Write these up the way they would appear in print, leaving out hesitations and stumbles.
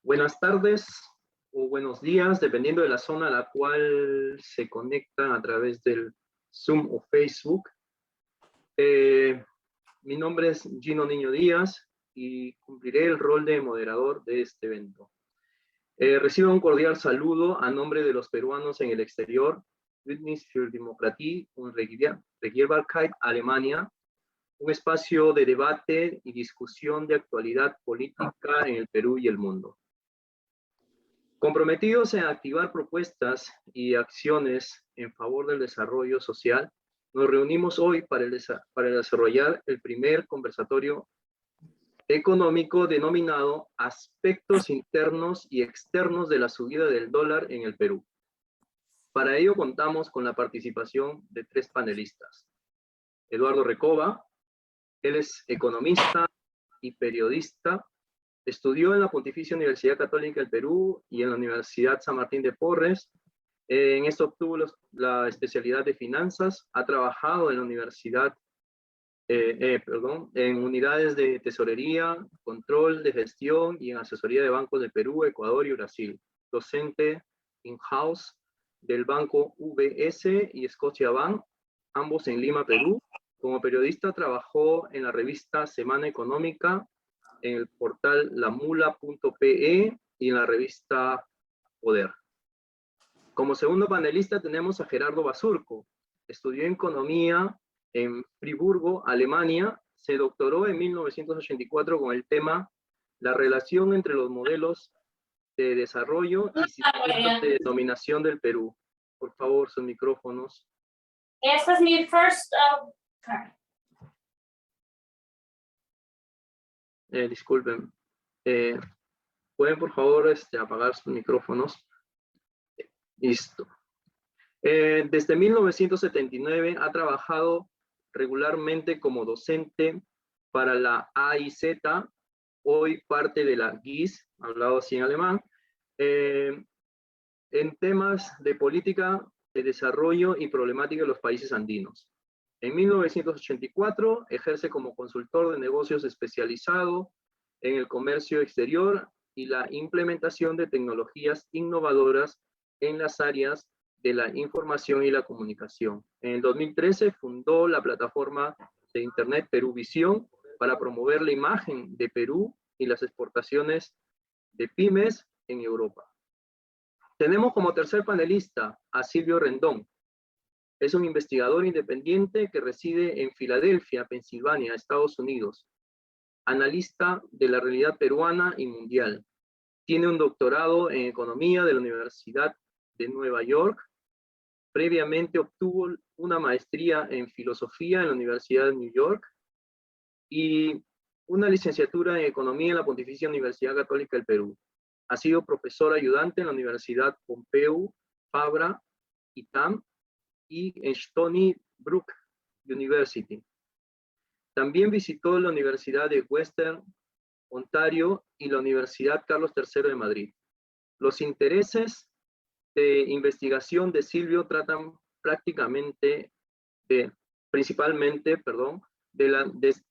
Buenas tardes o buenos días, dependiendo de la zona a la cual se conectan a través del Zoom o Facebook. Mi nombre es Gino Niño Díaz y cumpliré el rol de moderador de este evento. Recibo un cordial saludo a nombre de los peruanos en el exterior, Bündnis für Demokratie und Regierbarkeit, Alemania, un espacio de debate y discusión de actualidad política en el Perú y el mundo. Comprometidos en activar propuestas y acciones en favor del desarrollo social, nos reunimos hoy para desarrollar el primer conversatorio económico denominado Aspectos internos y externos de la subida del dólar en el Perú. Para ello contamos con la participación de 3 panelistas. Eduardo Recoba, él es economista y periodista. Estudió en la Pontificia Universidad Católica del Perú y en la Universidad San Martín de Porres. En esto obtuvo la especialidad de finanzas. Ha trabajado en la universidad, en unidades de tesorería, control de gestión y en asesoría de bancos de Perú, Ecuador y Brasil. Docente in-house del banco UBS y Scotiabank, ambos en Lima, Perú. Como periodista trabajó en la revista Semana Económica, en el portal lamula.pe y en la revista Poder. Como segundo panelista tenemos a Gerardo Basurco. Estudió economía en Friburgo, Alemania. Se doctoró en 1984 con el tema La relación entre los modelos de desarrollo y sistemas de dominación del Perú. Por favor, sus micrófonos. Esta es mi first. Disculpen. ¿Pueden, por favor, apagar sus micrófonos? Listo. Desde 1979 ha trabajado regularmente como docente para la AIZ, hoy parte de la GIS, hablado así en alemán, en temas de política de desarrollo y problemática de los países andinos. En 1984 ejerce como consultor de negocios especializado en el comercio exterior y la implementación de tecnologías innovadoras en las áreas de la información y la comunicación. En el 2013 fundó la plataforma de Internet Peruvisión para promover la imagen de Perú y las exportaciones de pymes en Europa. Tenemos como tercer panelista a Silvio Rendón. Es un investigador independiente que reside en Filadelfia, Pensilvania, Estados Unidos. Analista de la realidad peruana y mundial. Tiene un doctorado en economía de la Universidad de Nueva York. Previamente obtuvo una maestría en filosofía en la Universidad de New York y una licenciatura en economía en la Pontificia Universidad Católica del Perú. Ha sido profesor ayudante en la Universidad Pompeu Fabra, ITAM, y en Stony Brook University. También visitó la Universidad de Western Ontario y la Universidad Carlos III de Madrid. Los intereses de investigación de Silvio tratan principalmente de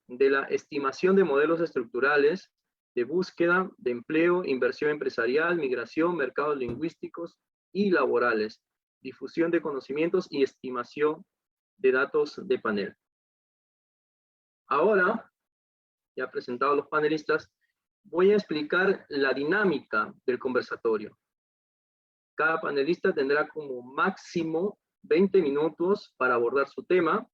la estimación de modelos estructurales, de búsqueda de empleo, inversión empresarial, migración, mercados lingüísticos y laborales, difusión de conocimientos y estimación de datos de panel. Ahora, ya presentado a los panelistas, voy a explicar la dinámica del conversatorio. Cada panelista tendrá como máximo 20 minutos para abordar su tema.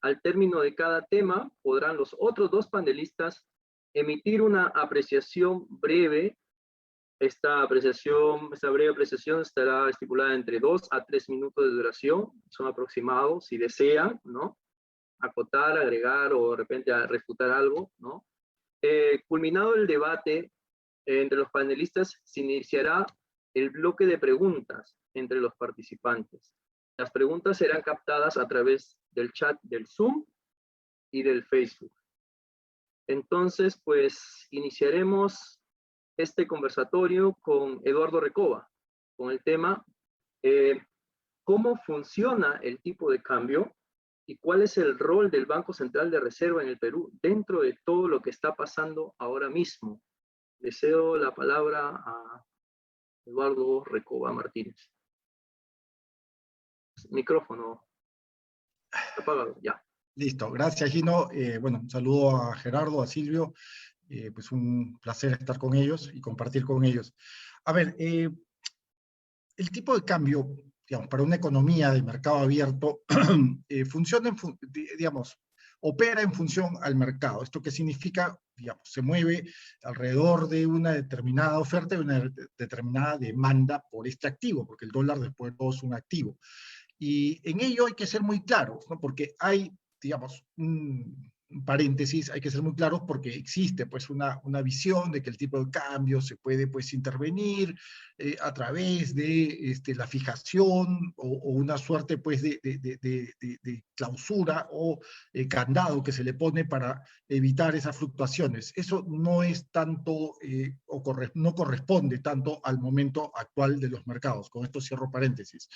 Al término de cada tema, podrán los otros 2 panelistas emitir una apreciación breve. Esta breve apreciación estará estipulada entre 2 a 3 minutos de duración. Son aproximados, si desean, ¿no? Acotar, agregar o de repente a refutar algo, ¿no? Culminado el debate entre los panelistas, se iniciará el bloque de preguntas entre los participantes. Las preguntas serán captadas a través del chat del Zoom y del Facebook. Entonces, pues, iniciaremos este conversatorio con Eduardo Recoba, con el tema ¿cómo funciona el tipo de cambio y cuál es el rol del Banco Central de Reserva en el Perú dentro de todo lo que está pasando ahora mismo Le cedo la palabra a Eduardo Recoba Martínez. Micrófono apagado, ya. Listo, gracias Gino. Bueno, un saludo a Gerardo, a Silvio. Pues un placer estar con ellos y compartir con ellos. A ver, el tipo de cambio, digamos, para una economía de mercado abierto, funciona, digamos, opera en función al mercado. ¿Esto qué significa? Digamos, se mueve alrededor de una determinada oferta y una determinada demanda por este activo, porque el dólar después de todo es un activo. Y en ello hay que ser muy claros, ¿no? Porque hay, digamos, un paréntesis, hay que ser muy claros porque existe pues una visión de que el tipo de cambio se puede pues intervenir a través de la fijación o una suerte pues de clausura o candado que se le pone para evitar esas fluctuaciones. Eso no es tanto no corresponde tanto al momento actual de los mercados. Con esto cierro paréntesis.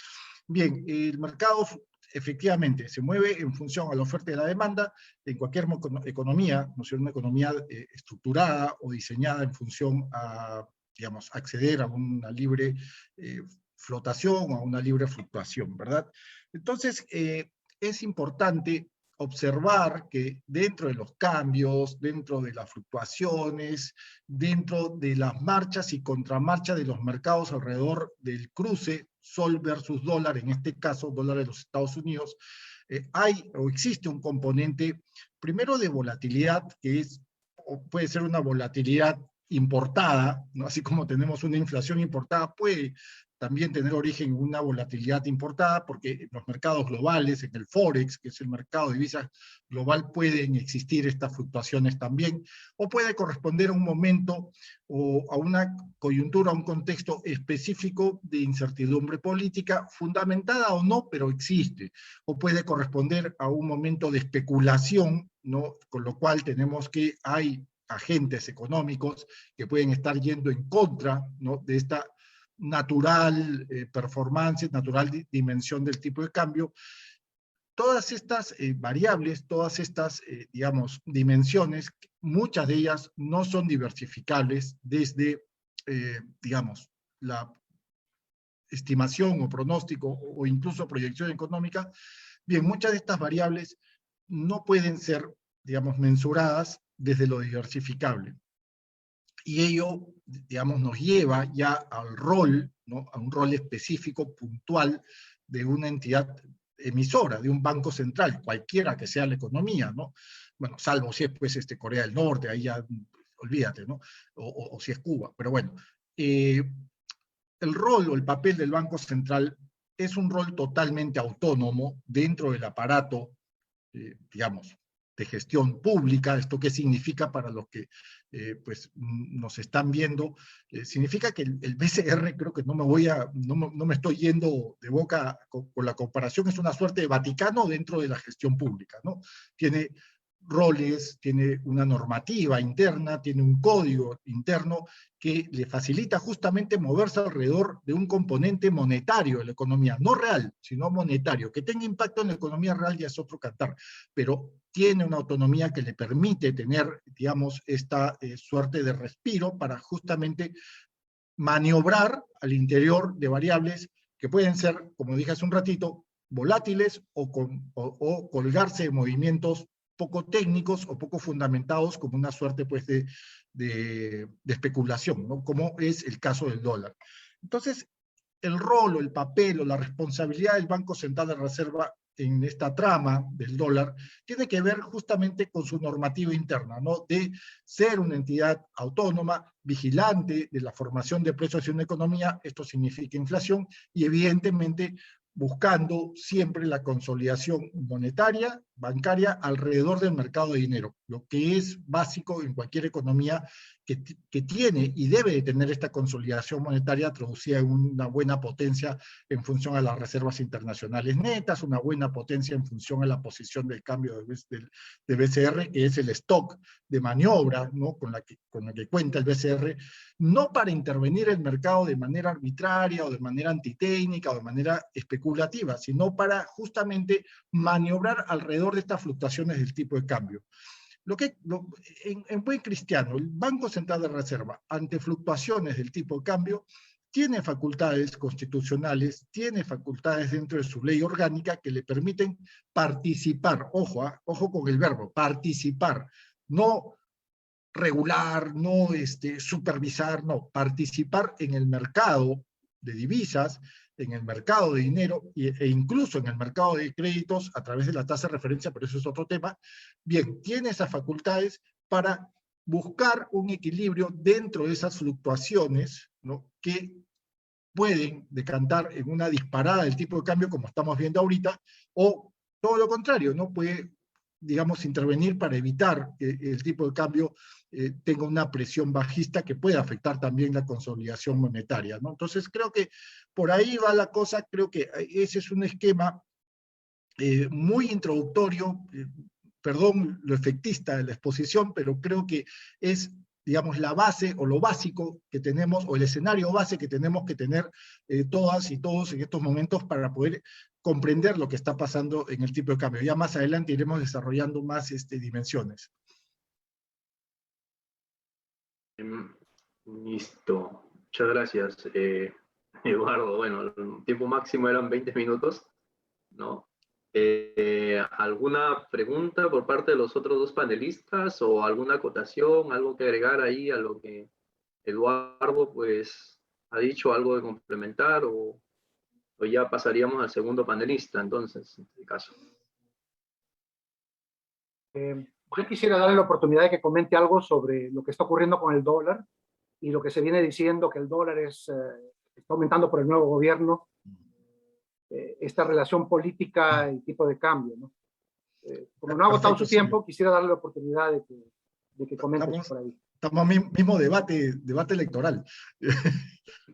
Bien, el mercado efectivamente se mueve en función a la oferta y la demanda en cualquier economía, no sé, una economía estructurada o diseñada en función a, digamos, acceder a una libre flotación o a una libre fluctuación, ¿verdad? Entonces, es importante observar que dentro de los cambios, dentro de las fluctuaciones, dentro de las marchas y contramarchas de los mercados alrededor del cruce sol versus dólar, en este caso dólar de los Estados Unidos, hay o existe un componente, primero de volatilidad, que es, o puede ser una volatilidad importada, ¿no? Así como tenemos una inflación importada, puede también tener origen en una volatilidad importada, porque en los mercados globales, en el Forex, que es el mercado de divisas global, pueden existir estas fluctuaciones también, o puede corresponder a un momento o a una coyuntura, a un contexto específico de incertidumbre política, fundamentada o no, pero existe, o puede corresponder a un momento de especulación, ¿no? Con lo cual tenemos que hay agentes económicos que pueden estar yendo en contra, ¿no? De esta natural performance, natural dimensión del tipo de cambio. Todas estas variables, todas estas, digamos, dimensiones, muchas de ellas no son diversificables desde, digamos, la estimación o pronóstico o incluso proyección económica. Bien, muchas de estas variables no pueden ser, digamos, mensuradas desde lo diversificable. Y ello, digamos, nos lleva ya al rol, ¿no? A un rol específico, puntual, de una entidad emisora, de un banco central, cualquiera que sea la economía, ¿no? Bueno, salvo si es pues Corea del Norte, ahí ya olvídate, ¿no? O si es Cuba, pero bueno. El rol o el papel del Banco Central es un rol totalmente autónomo dentro del aparato, digamos, de gestión pública. ¿Esto qué significa para los que pues, nos están viendo? Significa que el BCR, creo que no me estoy yendo de boca con la comparación, es una suerte de Vaticano dentro de la gestión pública, ¿no? Tiene roles, tiene una normativa interna, tiene un código interno que le facilita justamente moverse alrededor de un componente monetario de la economía, no real, sino monetario. Que tenga impacto en la economía real ya es otro cantar, pero tiene una autonomía que le permite tener, digamos, esta suerte de respiro para justamente maniobrar al interior de variables que pueden ser, como dije hace un ratito, volátiles o colgarse de movimientos poco técnicos o poco fundamentados como una suerte pues, de especulación, ¿no? Como es el caso del dólar. Entonces, el rol o el papel o la responsabilidad del Banco Central de Reserva en esta trama del dólar tiene que ver justamente con su normativa interna, ¿no? De ser una entidad autónoma, vigilante de la formación de precios en una economía, esto significa inflación, y evidentemente buscando siempre la consolidación monetaria, bancaria, alrededor del mercado de dinero, lo que es básico en cualquier economía que tiene y debe de tener esta consolidación monetaria traducida en una buena potencia en función a las reservas internacionales netas, una buena potencia en función a la posición del cambio de BCR, que es el stock de maniobra, ¿no? con la que cuenta el BCR, no para intervenir el mercado de manera arbitraria o de manera antitécnica o de manera especulativa, sino para justamente maniobrar alrededor de estas fluctuaciones del tipo de cambio. en buen cristiano, el Banco Central de Reserva, ante fluctuaciones del tipo de cambio, tiene facultades constitucionales, tiene facultades dentro de su ley orgánica que le permiten participar, ojo con el verbo, participar, no regular, no supervisar, no, participar en el mercado de divisas, en el mercado de dinero e incluso en el mercado de créditos a través de la tasa de referencia, pero eso es otro tema. Bien, tiene esas facultades para buscar un equilibrio dentro de esas fluctuaciones, ¿no?, que pueden decantar en una disparada del tipo de cambio como estamos viendo ahorita, o todo lo contrario, ¿no? Puede, digamos, intervenir para evitar que el tipo de cambio tenga una presión bajista que pueda afectar también la consolidación monetaria, ¿no? Entonces creo que por ahí va la cosa, creo que ese es un esquema muy introductorio, perdón lo efectista de la exposición, pero creo que es, digamos, la base o lo básico que tenemos, o el escenario base que tenemos que tener todas y todos en estos momentos para poder comprender lo que está pasando en el tipo de cambio. Ya más adelante iremos desarrollando más dimensiones. Listo. Muchas gracias, Eduardo. Bueno, el tiempo máximo eran 20 minutos, ¿no? ¿Alguna pregunta por parte de los otros dos panelistas o alguna acotación, algo que agregar ahí a lo que Eduardo pues ha dicho, algo de complementar, o ya pasaríamos al segundo panelista entonces, en este caso? Yo quisiera darle la oportunidad de que comente algo sobre lo que está ocurriendo con el dólar y lo que se viene diciendo que el dólar está aumentando por el nuevo gobierno, esta relación política y tipo de cambio, ¿no? Como no ha agotado su tiempo, quisiera darle la oportunidad de que comente por ahí. Estamos mismo debate electoral.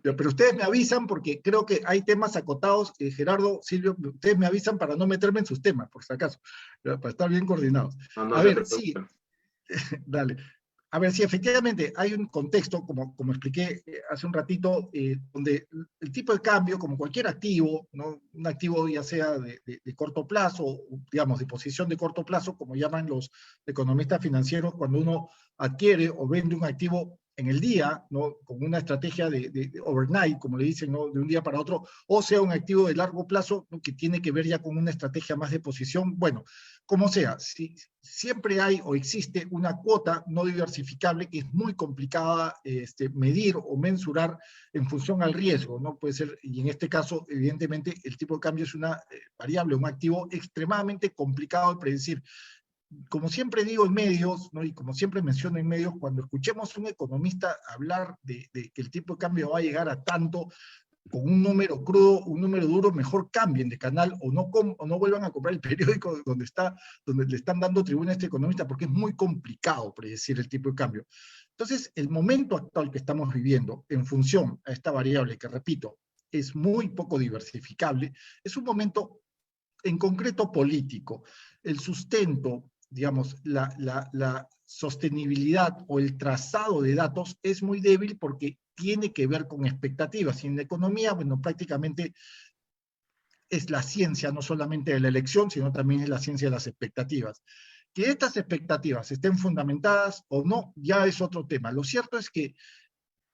Pero ustedes me avisan porque creo que hay temas acotados. Gerardo, Silvio, ustedes me avisan para no meterme en sus temas, por si acaso, para estar bien coordinados. A ver, sí, dale. A ver, sí, efectivamente hay un contexto, como expliqué hace un ratito, donde el tipo de cambio, como cualquier activo, ¿no?, un activo ya sea de corto plazo, digamos, de posición de corto plazo, como llaman los economistas financieros, cuando uno adquiere o vende un activo en el día, ¿no?, con una estrategia de overnight, como le dicen, ¿no?, de un día para otro, o sea, un activo de largo plazo, ¿no?, que tiene que ver ya con una estrategia más de posición. Bueno, como sea, siempre hay o existe una cuota no diversificable que es muy complicada medir o mensurar en función al riesgo, ¿no? Puede ser, y en este caso, evidentemente, el tipo de cambio es una variable, un activo extremadamente complicado de predecir. Como siempre digo en medios, ¿no?, y como siempre menciono en medios, cuando escuchemos a un economista hablar de que el tipo de cambio va a llegar a tanto, con un número crudo, un número duro, mejor cambien de canal o no vuelvan a comprar el periódico donde le están dando tribuna a este economista, porque es muy complicado predecir el tipo de cambio. Entonces, el momento actual que estamos viviendo, en función a esta variable que, repito, es muy poco diversificable, es un momento en concreto político. El sustento, digamos, la sostenibilidad o el trazado de datos es muy débil porque tiene que ver con expectativas. Y en la economía, bueno, prácticamente es la ciencia no solamente de la elección, sino también es la ciencia de las expectativas. Que estas expectativas estén fundamentadas o no, ya es otro tema. Lo cierto es que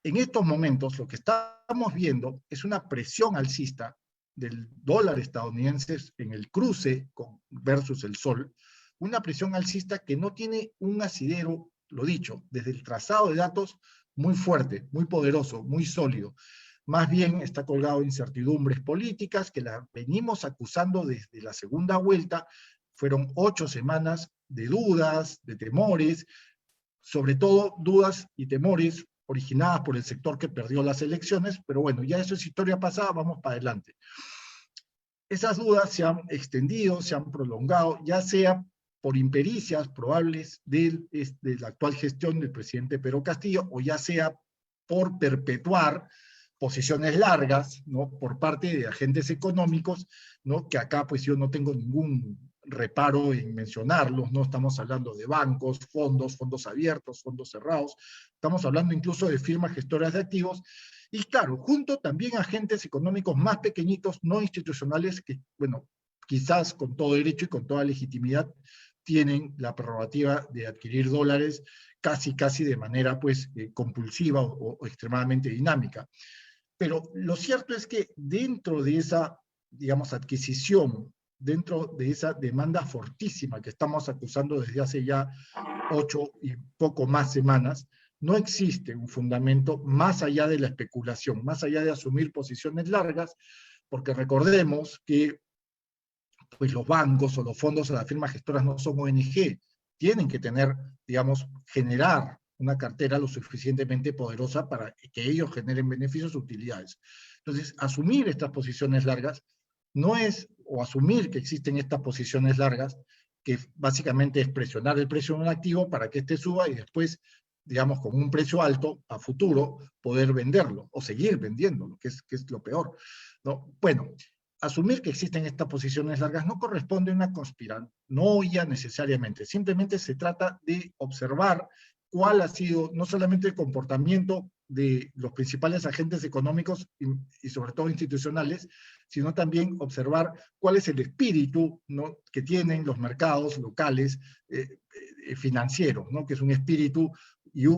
en estos momentos lo que estamos viendo es una presión alcista del dólar estadounidense en el cruce versus el sol, una presión alcista que no tiene un asidero, lo dicho, desde el trazado de datos muy fuerte, muy poderoso, muy sólido. Más bien está colgado de incertidumbres políticas que la venimos acusando desde la segunda vuelta. Fueron 8 semanas de dudas, de temores, sobre todo dudas y temores originadas por el sector que perdió las elecciones, pero bueno, ya eso es historia pasada, vamos para adelante. Esas dudas se han extendido, se han prolongado, ya sea por impericias probables de la actual gestión del presidente Pedro Castillo, o ya sea por perpetuar posiciones largas, ¿no?, por parte de agentes económicos, ¿no?, que acá pues yo no tengo ningún reparo en mencionarlos, no estamos hablando de bancos, fondos abiertos, fondos cerrados, estamos hablando incluso de firmas gestoras de activos, y claro, junto también a agentes económicos más pequeñitos, no institucionales, que, bueno, quizás con todo derecho y con toda legitimidad tienen la prerrogativa de adquirir dólares casi de manera pues compulsiva o extremadamente dinámica. Pero lo cierto es que dentro de esa, digamos, adquisición, dentro de esa demanda fortísima que estamos acusando desde hace ya 8 y poco más semanas, no existe un fundamento más allá de la especulación, más allá de asumir posiciones largas, porque recordemos que pues, los bancos o los fondos o las firmas gestoras no son ONG, tienen que tener, digamos, generar una cartera lo suficientemente poderosa para que ellos generen beneficios o utilidades. Entonces, asumir estas posiciones largas no es, o asumir que existen estas posiciones largas, que básicamente es presionar el precio de un activo para que éste suba y después, digamos, con un precio alto a futuro, poder venderlo o seguir vendiéndolo, que es lo peor, ¿no? Bueno, asumir que existen estas posiciones largas no corresponde a una conspiranoia necesariamente, simplemente se trata de observar cuál ha sido no solamente el comportamiento de los principales agentes económicos y sobre todo institucionales, sino también observar cuál es el espíritu, ¿no?, que tienen los mercados locales financieros, ¿no?, que es un espíritu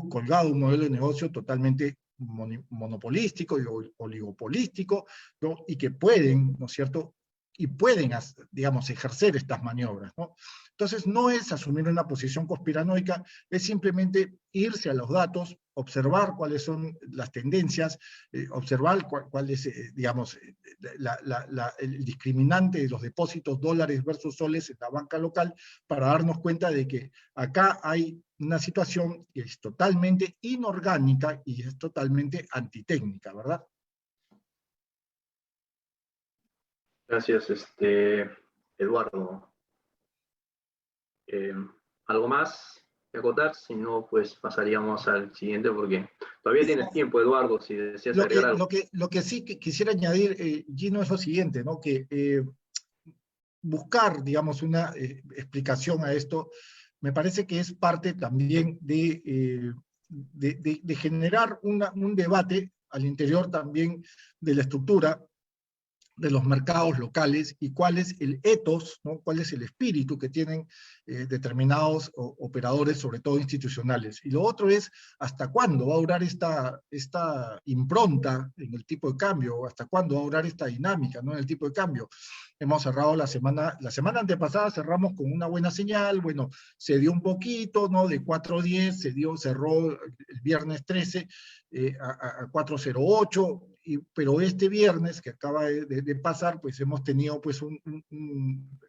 colgado de un modelo de negocio totalmente monopolístico y oligopolístico, ¿no?, y que pueden, ¿no es cierto?, y pueden, digamos, ejercer estas maniobras, ¿no? Entonces, no es asumir una posición conspiranoica, es simplemente irse a los datos, observar cuáles son las tendencias, observar cuál es, digamos, el discriminante de los depósitos dólares versus soles en la banca local, para darnos cuenta de que acá hay una situación que es totalmente inorgánica y es totalmente antitécnica, ¿verdad? Gracias, Eduardo. ¿Algo más que acotar? Si no, pues pasaríamos al siguiente, porque todavía tienes tiempo, Eduardo, si deseas agregar algo. Lo que sí que quisiera añadir, Gino, es lo siguiente, ¿no? Que buscar, digamos, una explicación a esto, me parece que es parte también de generar un debate al interior también de la estructura de los mercados locales y cuál es el ethos, ¿no?, cuál es el espíritu que tienen determinados operadores, sobre todo institucionales. Y lo otro es hasta cuándo va a durar esta impronta en el tipo de cambio, hasta cuándo va a durar esta dinámica, ¿no?, en el tipo de cambio. Hemos cerrado la semana antepasada cerramos con una buena señal, bueno, se dio un poquito, ¿no?, de 4.10, cerró el viernes 13 a 4.08, pero este viernes que acaba de pasar, pues hemos tenido, pues,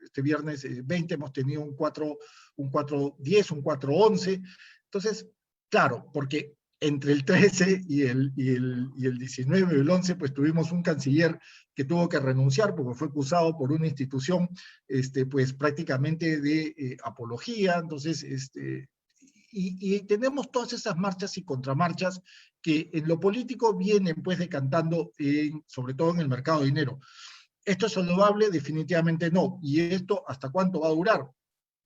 este viernes 20 hemos tenido un 4.10, un 4.11, entonces, claro, porque entre el 13 y el 19 y el 11, pues tuvimos un canciller que tuvo que renunciar porque fue acusado por una institución, pues prácticamente de apología, entonces, y tenemos todas esas marchas y contramarchas que en lo político vienen pues decantando, sobre todo en el mercado de dinero. ¿Esto es saludable? Definitivamente no. ¿Y esto hasta cuánto va a durar?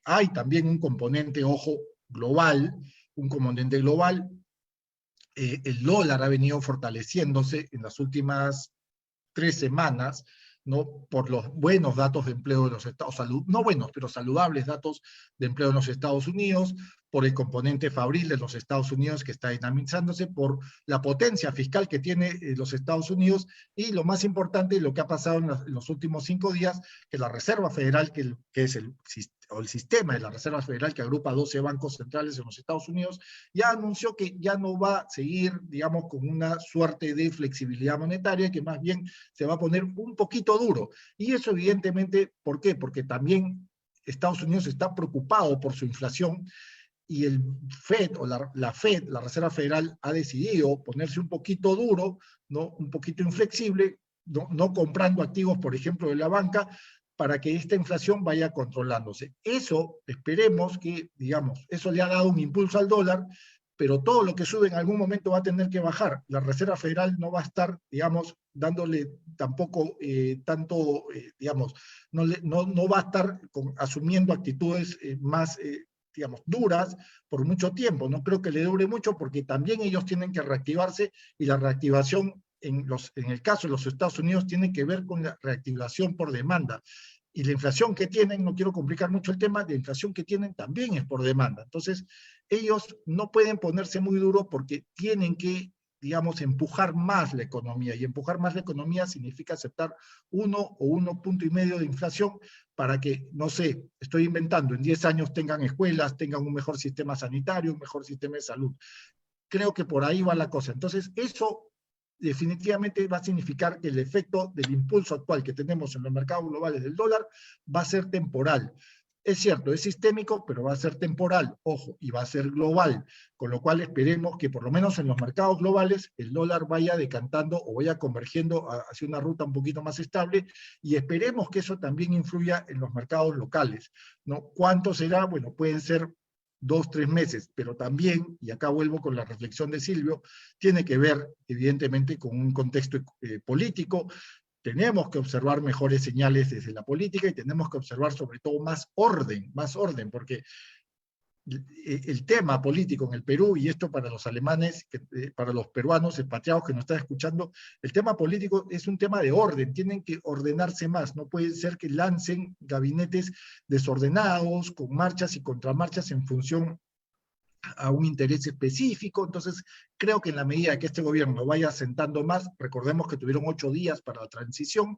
Hay también un componente, ojo, global, un componente global. El dólar ha venido fortaleciéndose en las últimas 3 semanas, ¿no?, por los buenos datos de empleo de los Estados Unidos, no buenos, pero saludables datos de empleo en los Estados Unidos, por el componente fabril de los Estados Unidos que está dinamizándose, por la potencia fiscal que tiene los Estados Unidos, y lo más importante, lo que ha pasado en los últimos 5 días, que la Reserva Federal, que es el sistema de la Reserva Federal que agrupa 12 bancos centrales en los Estados Unidos, ya anunció que ya no va a seguir, digamos, con una suerte de flexibilidad monetaria, que más bien se va a poner un poquito duro. Y eso evidentemente, ¿por qué? Porque también Estados Unidos está preocupado por su inflación, y el FED, o la FED, la Reserva Federal, ha decidido ponerse un poquito duro, ¿no?, un poquito inflexible, no comprando activos, por ejemplo, de la banca, para que esta inflación vaya controlándose. Eso, esperemos que, digamos, eso le ha dado un impulso al dólar, pero todo lo que sube en algún momento va a tener que bajar. La Reserva Federal no va a estar, digamos, dándole tampoco tanto, digamos, no va a estar asumiendo actitudes más, digamos, duras por mucho tiempo. No creo que le dure mucho porque también ellos tienen que reactivarse, y la reactivación en el caso de los Estados Unidos tiene que ver con la reactivación por demanda. Y la inflación que tienen, no quiero complicar mucho el tema, la inflación que tienen también es por demanda. Entonces, ellos no pueden ponerse muy duro porque tienen que, digamos, empujar más la economía. Y empujar más la economía significa aceptar 1 o 1,5 puntos de inflación para que, no sé, estoy inventando, en 10 años tengan escuelas, tengan un mejor sistema sanitario, un mejor sistema de salud. Creo que por ahí va la cosa. Entonces, eso definitivamente va a significar que el efecto del impulso actual que tenemos en los mercados globales del dólar va a ser temporal. Es cierto, es sistémico, pero va a ser temporal, ojo, y va a ser global, con lo cual esperemos que por lo menos en los mercados globales el dólar vaya decantando o vaya convergiendo hacia una ruta un poquito más estable, y esperemos que eso también influya en los mercados locales, ¿no? ¿Cuánto será? Bueno, pueden ser 2, 3 meses, pero también, y acá vuelvo con la reflexión de Silvio, tiene que ver evidentemente con un contexto político. Tenemos que observar mejores señales desde la política y tenemos que observar sobre todo más orden, porque el tema político en el Perú, y esto para los alemanes, para los peruanos expatriados que nos están escuchando, el tema político es un tema de orden, tienen que ordenarse más, no puede ser que lancen gabinetes desordenados, con marchas y contramarchas en función a un interés específico. Entonces creo que en la medida que este gobierno vaya asentando más, recordemos que tuvieron 8 días para la transición,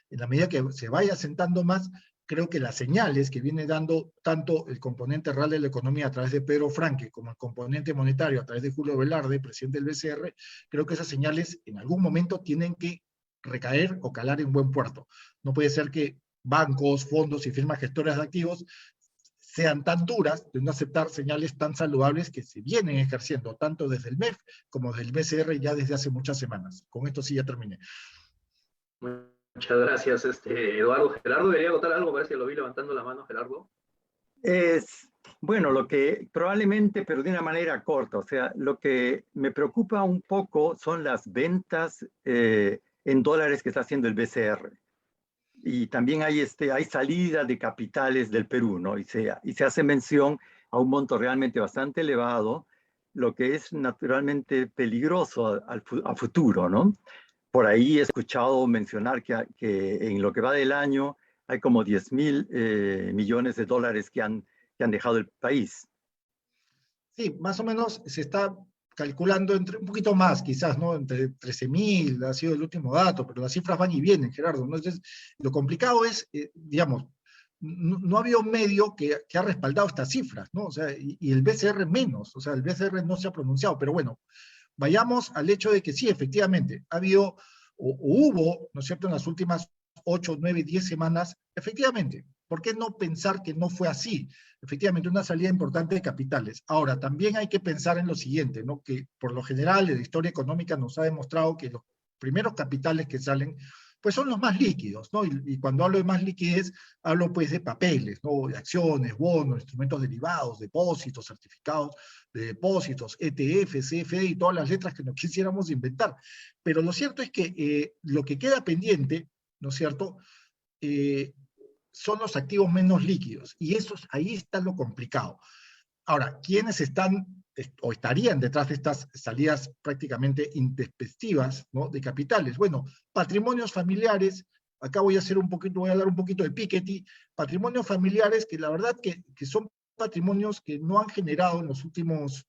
en la medida que se vaya asentando más, creo que las señales que viene dando tanto el componente real de la economía a través de Pedro Franque como el componente monetario a través de Julio Velarde, presidente del BCR, creo que esas señales en algún momento tienen que recaer o calar en buen puerto. No puede ser que bancos, fondos y firmas gestoras de activos sean tan duras de no aceptar señales tan saludables que se vienen ejerciendo tanto desde el MEF como desde el BCR ya desde hace muchas semanas. Con esto sí ya terminé. Muchas gracias, Eduardo. Gerardo quería contar algo, parece que lo vi levantando la mano, Gerardo. Bueno, lo que probablemente, pero de una manera corta, o sea, lo que me preocupa un poco son las ventas en dólares que está haciendo el BCR. Y también hay salida de capitales del Perú, ¿no? Y se hace mención a un monto realmente bastante elevado, lo que es naturalmente peligroso a futuro, ¿no? Por ahí he escuchado mencionar que en lo que va del año hay como 10,000 millones de dólares que han dejado el país. Sí, más o menos se está calculando entre un poquito más, quizás, ¿no? Entre 13,000 ha sido el último dato, pero las cifras van y vienen, Gerardo, ¿no? Entonces, lo complicado es, digamos, no había un medio que ha respaldado estas cifras, ¿no? O sea, y el BCR menos, o sea, el BCR no se ha pronunciado, pero bueno, vayamos al hecho de que sí, efectivamente, ha habido, o hubo, ¿no es cierto?, en las últimas 8, 9, 10 semanas, efectivamente, ¿por qué no pensar que no fue así? Efectivamente, una salida importante de capitales. Ahora, también hay que pensar en lo siguiente, ¿no? Que por lo general, la historia económica nos ha demostrado que los primeros capitales que salen, pues son los más líquidos, ¿no? Y cuando hablo de más liquidez, hablo pues de papeles, ¿no? De acciones, bonos, instrumentos derivados, depósitos, certificados de depósitos, ETF, CFD y todas las letras que nos quisiéramos inventar. Pero lo cierto es que lo que queda pendiente, ¿no es cierto?, son los activos menos líquidos, y ahí está lo complicado. Ahora, ¿quiénes están o estarían detrás de estas salidas prácticamente intempestivas, ¿no?, de capitales? Bueno, patrimonios familiares, acá voy a dar un poquito de Piketty, patrimonios familiares que la verdad que son patrimonios que no han generado en las últimas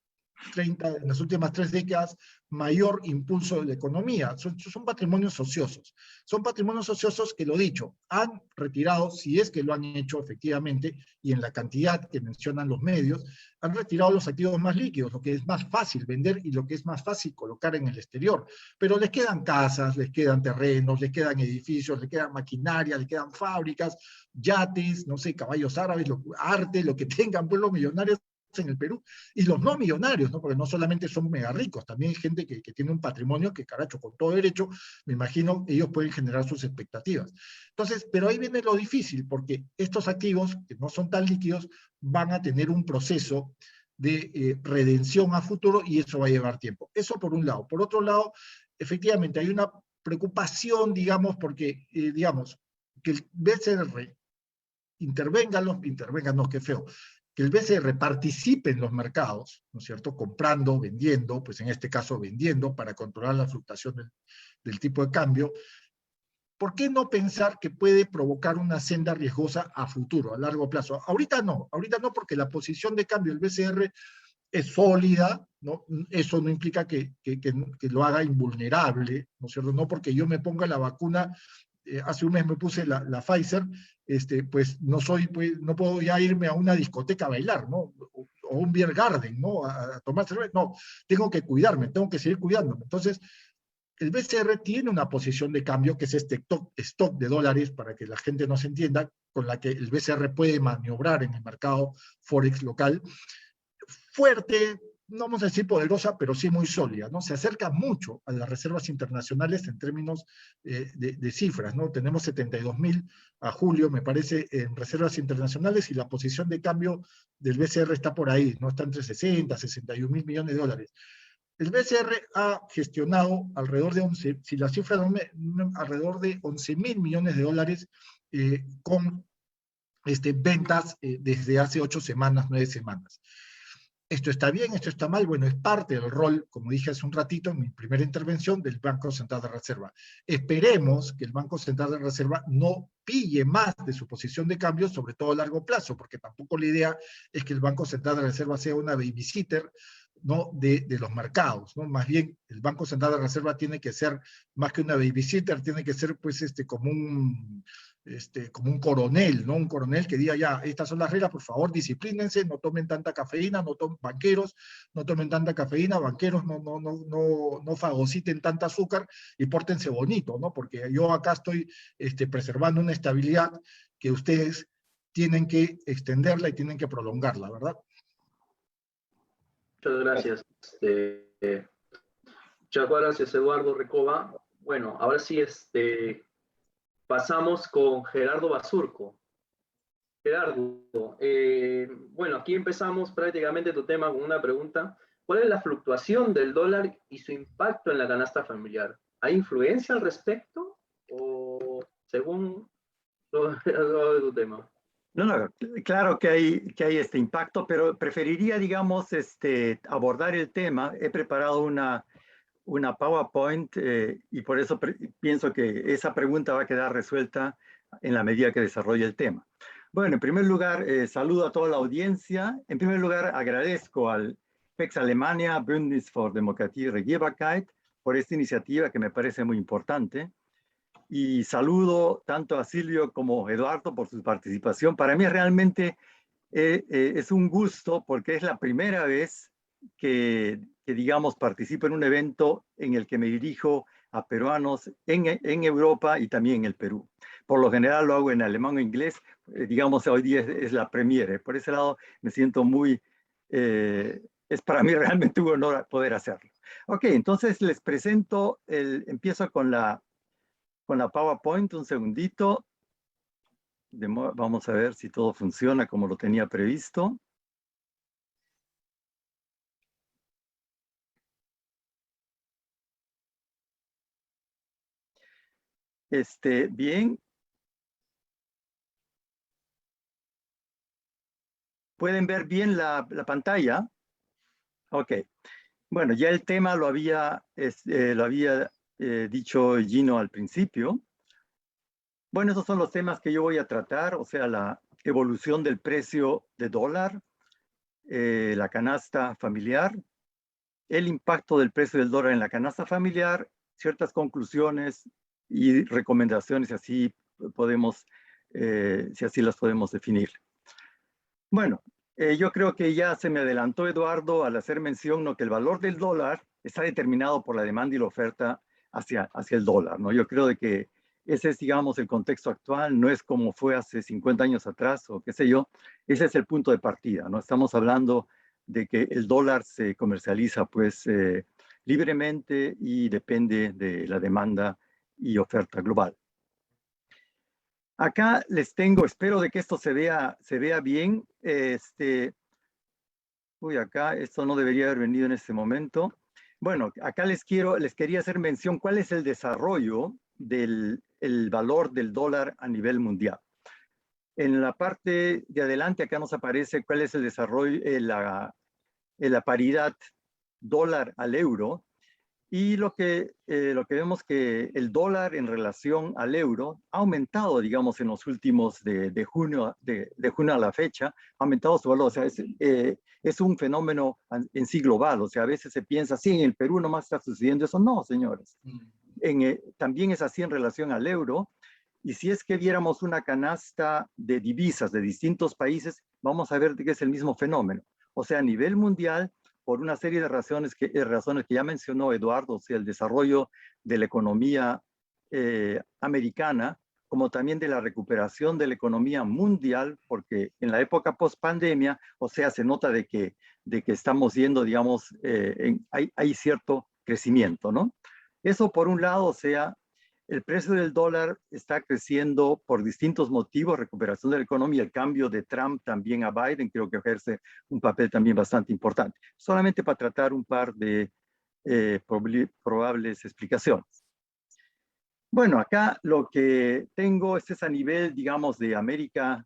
3 décadas, mayor impulso de la economía. Son patrimonios ociosos. Son patrimonios ociosos que, lo dicho, han retirado, si es que lo han hecho efectivamente, y en la cantidad que mencionan los medios, han retirado los activos más líquidos, lo que es más fácil vender y lo que es más fácil colocar en el exterior. Pero les quedan casas, les quedan terrenos, les quedan edificios, les quedan maquinaria, les quedan fábricas, yates, no sé, caballos árabes, arte, lo que tengan pueblos millonarios en el Perú, y los no millonarios, ¿no? Porque no solamente son mega ricos, también hay gente que tiene un patrimonio que, caracho, con todo derecho, me imagino, ellos pueden generar sus expectativas. Entonces, pero ahí viene lo difícil, porque estos activos, que no son tan líquidos, van a tener un proceso de redención a futuro, y eso va a llevar tiempo. Eso por un lado. Por otro lado, efectivamente, hay una preocupación, digamos, porque, digamos, que el BCR intervenga, no, qué feo, que el BCR participe en los mercados, ¿no es cierto?, comprando, vendiendo, pues en este caso vendiendo para controlar la fluctuación del tipo de cambio, ¿por qué no pensar que puede provocar una senda riesgosa a futuro, a largo plazo? Ahorita no porque la posición de cambio del BCR es sólida, ¿no? Eso no implica que lo haga invulnerable, ¿no es cierto? No porque yo me ponga la vacuna, hace un mes me puse la Pfizer, pues no puedo ya irme a una discoteca a bailar, ¿no? O un beer garden, ¿no? A tomar cerveza, no, tengo que cuidarme, tengo que seguir cuidándome. Entonces, el BCR tiene una posición de cambio, que es este stock de dólares, para que la gente nos entienda, con la que el BCR puede maniobrar en el mercado Forex local, fuerte, no vamos a decir poderosa, pero sí muy sólida, ¿no? Se acerca mucho a las reservas internacionales en términos de cifras, ¿no? Tenemos 72.000 a julio, me parece, en reservas internacionales, y la posición de cambio del BCR está por ahí, ¿no? Está entre 60, 61.000 millones de dólares. El BCR ha gestionado alrededor de 11, si la cifra alrededor de 11.000 millones de dólares con ventas desde hace 8 semanas, 9 semanas. Esto está bien, esto está mal, bueno, es parte del rol, como dije hace un ratito en mi primera intervención, del Banco Central de Reserva. Esperemos que el Banco Central de Reserva no pille más de su posición de cambio, sobre todo a largo plazo, porque tampoco la idea es que el Banco Central de Reserva sea una babysitter, ¿no? de los mercados, ¿no? Más bien, el Banco Central de Reserva tiene que ser, más que una babysitter, tiene que ser, pues, como un coronel, ¿no? Un coronel que diga, ya, estas son las reglas, por favor, disciplínense, no tomen tanta cafeína, banqueros, no tomen tanta cafeína, banqueros, no fagociten tanta azúcar y pórtense bonito, ¿no? Porque yo acá estoy preservando una estabilidad que ustedes tienen que extenderla y tienen que prolongarla, ¿verdad? Muchas gracias. Muchas gracias, Eduardo Recoba. Bueno, ahora sí, pasamos con Gerardo Basurco. Gerardo, bueno, aquí empezamos prácticamente tu tema con una pregunta. ¿Cuál es la fluctuación del dólar y su impacto en la canasta familiar? ¿Hay influencia al respecto? ¿O según lo de tu tema? No, claro que hay este impacto, pero preferiría, digamos, abordar el tema. He preparado una PowerPoint y por eso pienso que esa pregunta va a quedar resuelta en la medida que desarrolle el tema. Bueno, en primer lugar, saludo a toda la audiencia. En primer lugar, agradezco al PEX Alemania, Bündnis für Demokratie und Regierbarkeit, por esta iniciativa que me parece muy importante. Y saludo tanto a Silvio como a Eduardo por su participación. Para mí realmente es un gusto, porque es la primera vez que digamos, participo en un evento en el que me dirijo a peruanos en Europa y también en el Perú. Por lo general lo hago en alemán o inglés, digamos, hoy día es la premiere. Por ese lado me siento es para mí realmente un honor poder hacerlo. Ok, entonces les presento, empiezo con la PowerPoint, un segundito. Vamos a ver si todo funciona como lo tenía previsto. Bien. ¿Pueden ver bien la pantalla? Ok. Bueno, ya el tema lo había dicho Gino al principio. Bueno, esos son los temas que yo voy a tratar, o sea, la evolución del precio de dólar, la canasta familiar, el impacto del precio del dólar en la canasta familiar, ciertas conclusiones y recomendaciones, si así las podemos definir. Bueno, yo creo que ya se me adelantó Eduardo al hacer mención, ¿no?, que el valor del dólar está determinado por la demanda y la oferta hacia el dólar, ¿no? Yo creo de que ese es, digamos, el contexto actual, no es como fue hace 50 años atrás o qué sé yo, ese es el punto de partida, ¿no? Estamos hablando de que el dólar se comercializa pues libremente y depende de la demanda y oferta global. Acá les tengo, espero de que esto se vea bien. Acá esto no debería haber venido en este momento. Bueno, acá les quería hacer mención cuál es el desarrollo del valor del dólar a nivel mundial. En la parte de adelante acá nos aparece cuál es el desarrollo, la paridad dólar al euro. Y lo que vemos que el dólar en relación al euro ha aumentado, digamos, en los últimos de junio a la fecha, ha aumentado su valor. O sea, es un fenómeno en sí global. O sea, a veces se piensa, sí, en el Perú nomás está sucediendo eso. No, señores. También es así en relación al euro. Y si es que viéramos una canasta de divisas de distintos países, vamos a ver que es el mismo fenómeno. O sea, a nivel mundial, por una serie de razones que ya mencionó Eduardo, o sea, el desarrollo de la economía americana, como también de la recuperación de la economía mundial, porque en la época post-pandemia, o sea, se nota de que estamos yendo, digamos, hay cierto crecimiento, ¿no? Eso por un lado, o sea, el precio del dólar está creciendo por distintos motivos, recuperación de la economía, el cambio de Trump también a Biden, creo que ejerce un papel también bastante importante. Solamente para tratar un par de probables explicaciones. Bueno, acá lo que tengo es a nivel, digamos, de América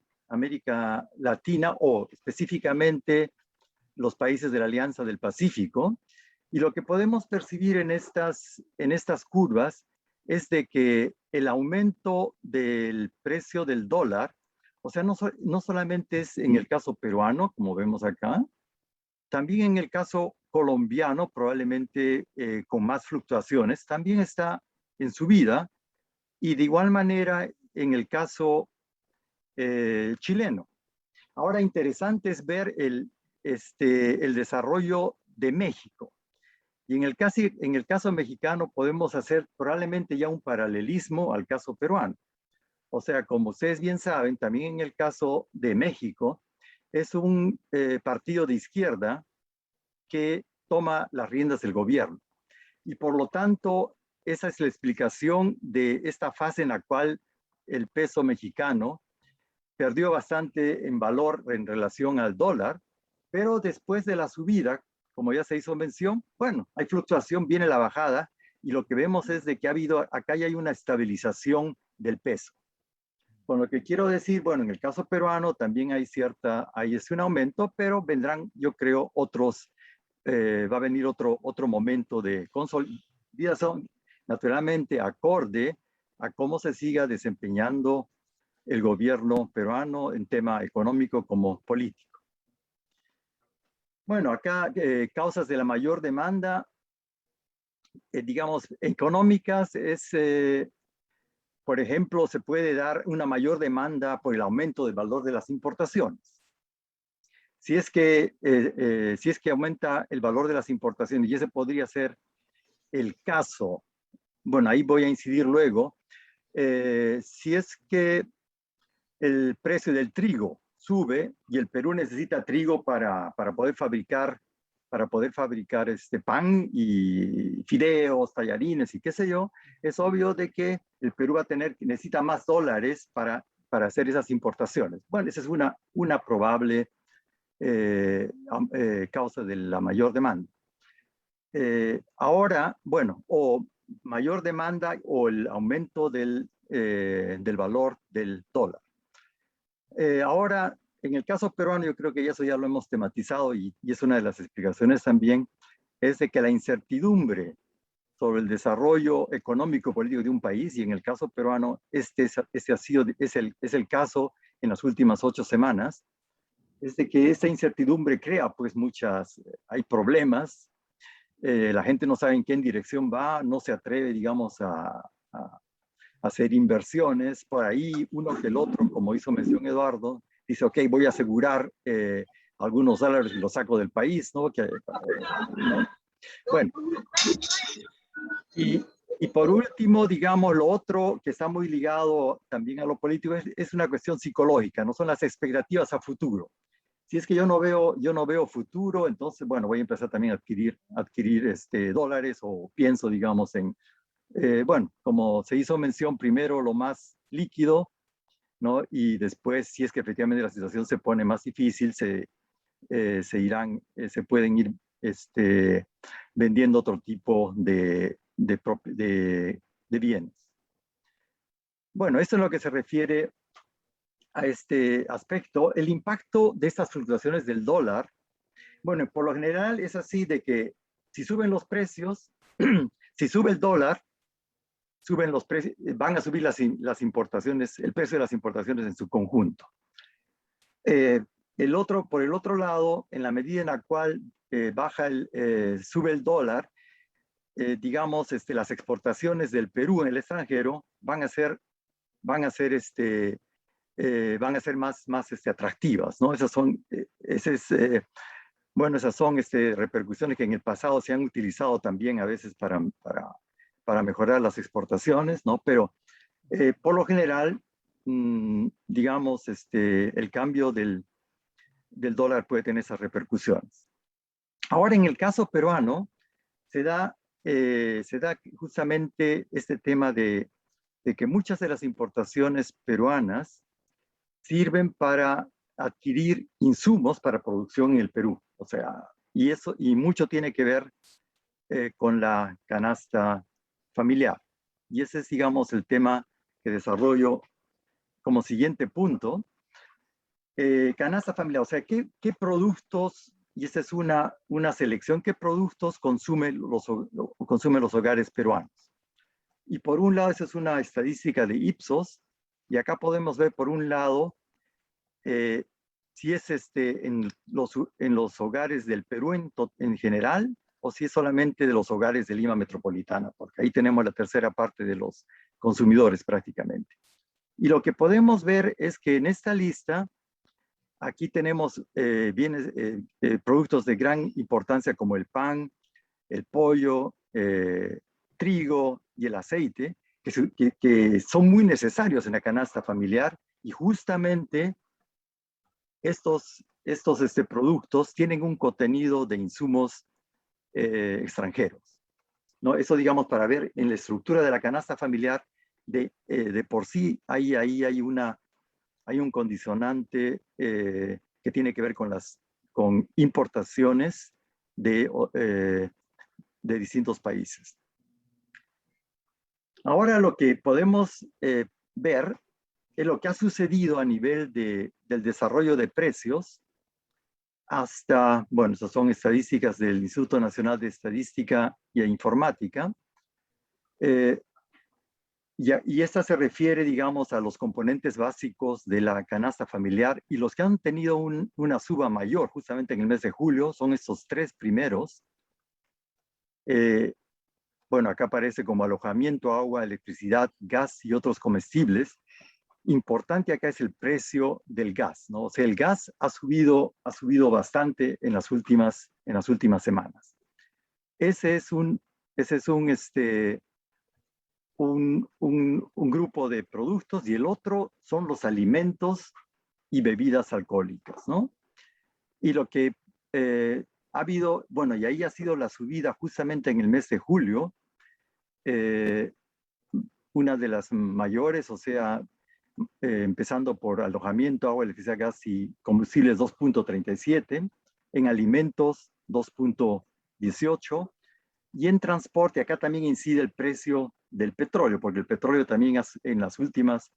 Latina o específicamente los países de la Alianza del Pacífico. Y lo que podemos percibir en estas curvas es de que el aumento del precio del dólar, o sea, no solamente es en el caso peruano, como vemos acá, también en el caso colombiano, probablemente con más fluctuaciones, también está en subida, y de igual manera en el caso chileno. Ahora, interesante es ver el desarrollo de México. Y en el caso mexicano podemos hacer probablemente ya un paralelismo al caso peruano. O sea, como ustedes bien saben, también en el caso de México, es un partido de izquierda que toma las riendas del gobierno. Y por lo tanto, esa es la explicación de esta fase en la cual el peso mexicano perdió bastante en valor en relación al dólar, pero después de la subida, como ya se hizo mención, bueno, hay fluctuación, viene la bajada, y lo que vemos es de que acá ya hay una estabilización del peso. Con lo que quiero decir, bueno, en el caso peruano también hay un aumento, pero vendrán, yo creo, va a venir otro momento de consolidación, naturalmente acorde a cómo se siga desempeñando el gobierno peruano en tema económico como político. Bueno, acá causas de la mayor demanda, digamos, económicas, por ejemplo, se puede dar una mayor demanda por el aumento del valor de las importaciones. Si es que aumenta el valor de las importaciones, y ese podría ser el caso, bueno, ahí voy a incidir luego, si es que el precio del trigo sube y el Perú necesita trigo para poder fabricar pan y fideos, tallarines y qué sé yo, es obvio de que el Perú necesita más dólares para hacer esas importaciones. Bueno, esa es una probable causa de la mayor demanda. Ahora, bueno, o mayor demanda o el aumento del valor del dólar. Ahora, en el caso peruano, yo creo que eso ya lo hemos tematizado y es una de las explicaciones también, es de que la incertidumbre sobre el desarrollo económico político de un país, y en el caso peruano, es el caso en las últimas 8 semanas, es de que esta incertidumbre crea pues hay problemas, la gente no sabe en qué dirección va, no se atreve, digamos, a hacer inversiones, por ahí uno que el otro, como hizo mención Eduardo, dice, ok, voy a asegurar algunos dólares y los saco del país, ¿no? ¿No? Bueno, y por último, digamos, lo otro que está muy ligado también a lo político es una cuestión psicológica, no son las expectativas a futuro. Si es que yo no veo futuro, entonces, bueno, voy a empezar también a adquirir dólares, o pienso, digamos, bueno, como se hizo mención, primero lo más líquido, ¿no? Y después, si es que efectivamente la situación se pone más difícil, se pueden ir vendiendo otro tipo de bienes. Bueno, esto es lo que se refiere a este aspecto. El impacto de estas fluctuaciones del dólar, bueno, por lo general es así de que si suben los precios, si sube el dólar, suben los precios, van a subir las importaciones, el precio de las importaciones en su conjunto. Por el otro lado, en la medida en la cual sube el dólar, digamos, las exportaciones del Perú en el extranjero van a ser más atractivas, ¿no? Esas son repercusiones que en el pasado se han utilizado también a veces para mejorar las exportaciones, ¿no? Pero por lo general, digamos, el cambio del dólar puede tener esas repercusiones. Ahora, en el caso peruano, se da justamente este tema de que muchas de las importaciones peruanas sirven para adquirir insumos para producción en el Perú. O sea, y mucho tiene que ver con la canasta familiar. Y ese es, digamos, el tema que desarrollo como siguiente punto. Canasta familiar, o sea, ¿qué productos, y esta es una selección, qué productos consumen los hogares peruanos? Y por un lado, esa es una estadística de Ipsos, y acá podemos ver por un lado si es en los hogares del Perú en general, o si es solamente de los hogares de Lima Metropolitana, porque ahí tenemos la tercera parte de los consumidores prácticamente. Y lo que podemos ver es que en esta lista, aquí tenemos productos de gran importancia como el pan, el pollo, trigo y el aceite, que son muy necesarios en la canasta familiar, y justamente estos productos tienen un contenido de insumos extranjeros, ¿no? Eso, digamos, para ver en la estructura de la canasta familiar, de por sí ahí hay un condicionante que tiene que ver con importaciones de distintos países. Ahora lo que podemos ver es lo que ha sucedido a nivel del desarrollo de precios hasta, bueno, esas son estadísticas del Instituto Nacional de Estadística e Informática, y esta se refiere, digamos, a los componentes básicos de la canasta familiar, y los que han tenido una suba mayor justamente en el mes de julio son estos tres primeros. Bueno, acá aparece como alojamiento, agua, electricidad, gas y otros comestibles. Importante acá es el precio del gas, ¿no? O sea, el gas ha subido bastante en las últimas semanas. Ese es un grupo de productos, y el otro son los alimentos y bebidas alcohólicas, ¿no? Y lo que ha habido, bueno, y ahí ha sido la subida justamente en el mes de julio, una de las mayores, o sea, empezando por alojamiento, agua, electricidad, gas y combustibles 2.37, en alimentos 2.18, y en transporte acá también incide el precio del petróleo, porque el petróleo también en los últimos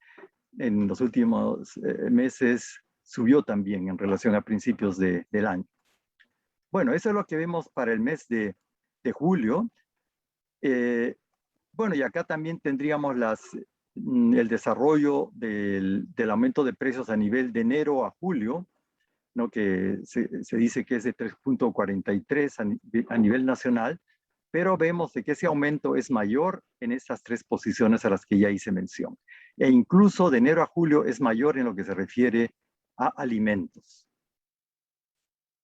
meses subió también en relación a principios del año. Bueno, eso es lo que vemos para el mes de julio. Bueno, y acá también tendríamos el desarrollo del aumento de precios a nivel de enero a julio, ¿no? Que se dice que es de 3.43 a nivel nacional, pero vemos de que ese aumento es mayor en estas tres posiciones a las que ya hice mención. E incluso de enero a julio es mayor en lo que se refiere a alimentos.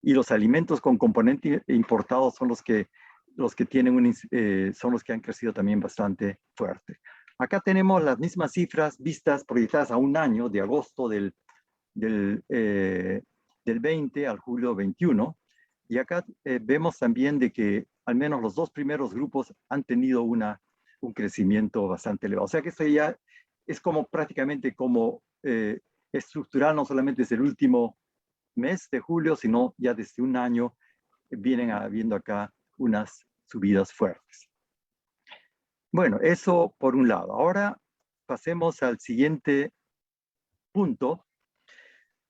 Y los alimentos con componente importado son los que tienen son los que han crecido también bastante fuerte. Acá tenemos las mismas cifras vistas, proyectadas a un año, de agosto del 20 al julio 21. Y acá vemos también de que al menos los dos primeros grupos han tenido un crecimiento bastante elevado. O sea que esto ya es como prácticamente como estructural, no solamente desde el último mes de julio, sino ya desde un año vienen habiendo acá unas subidas fuertes. Bueno, eso por un lado. Ahora pasemos al siguiente punto.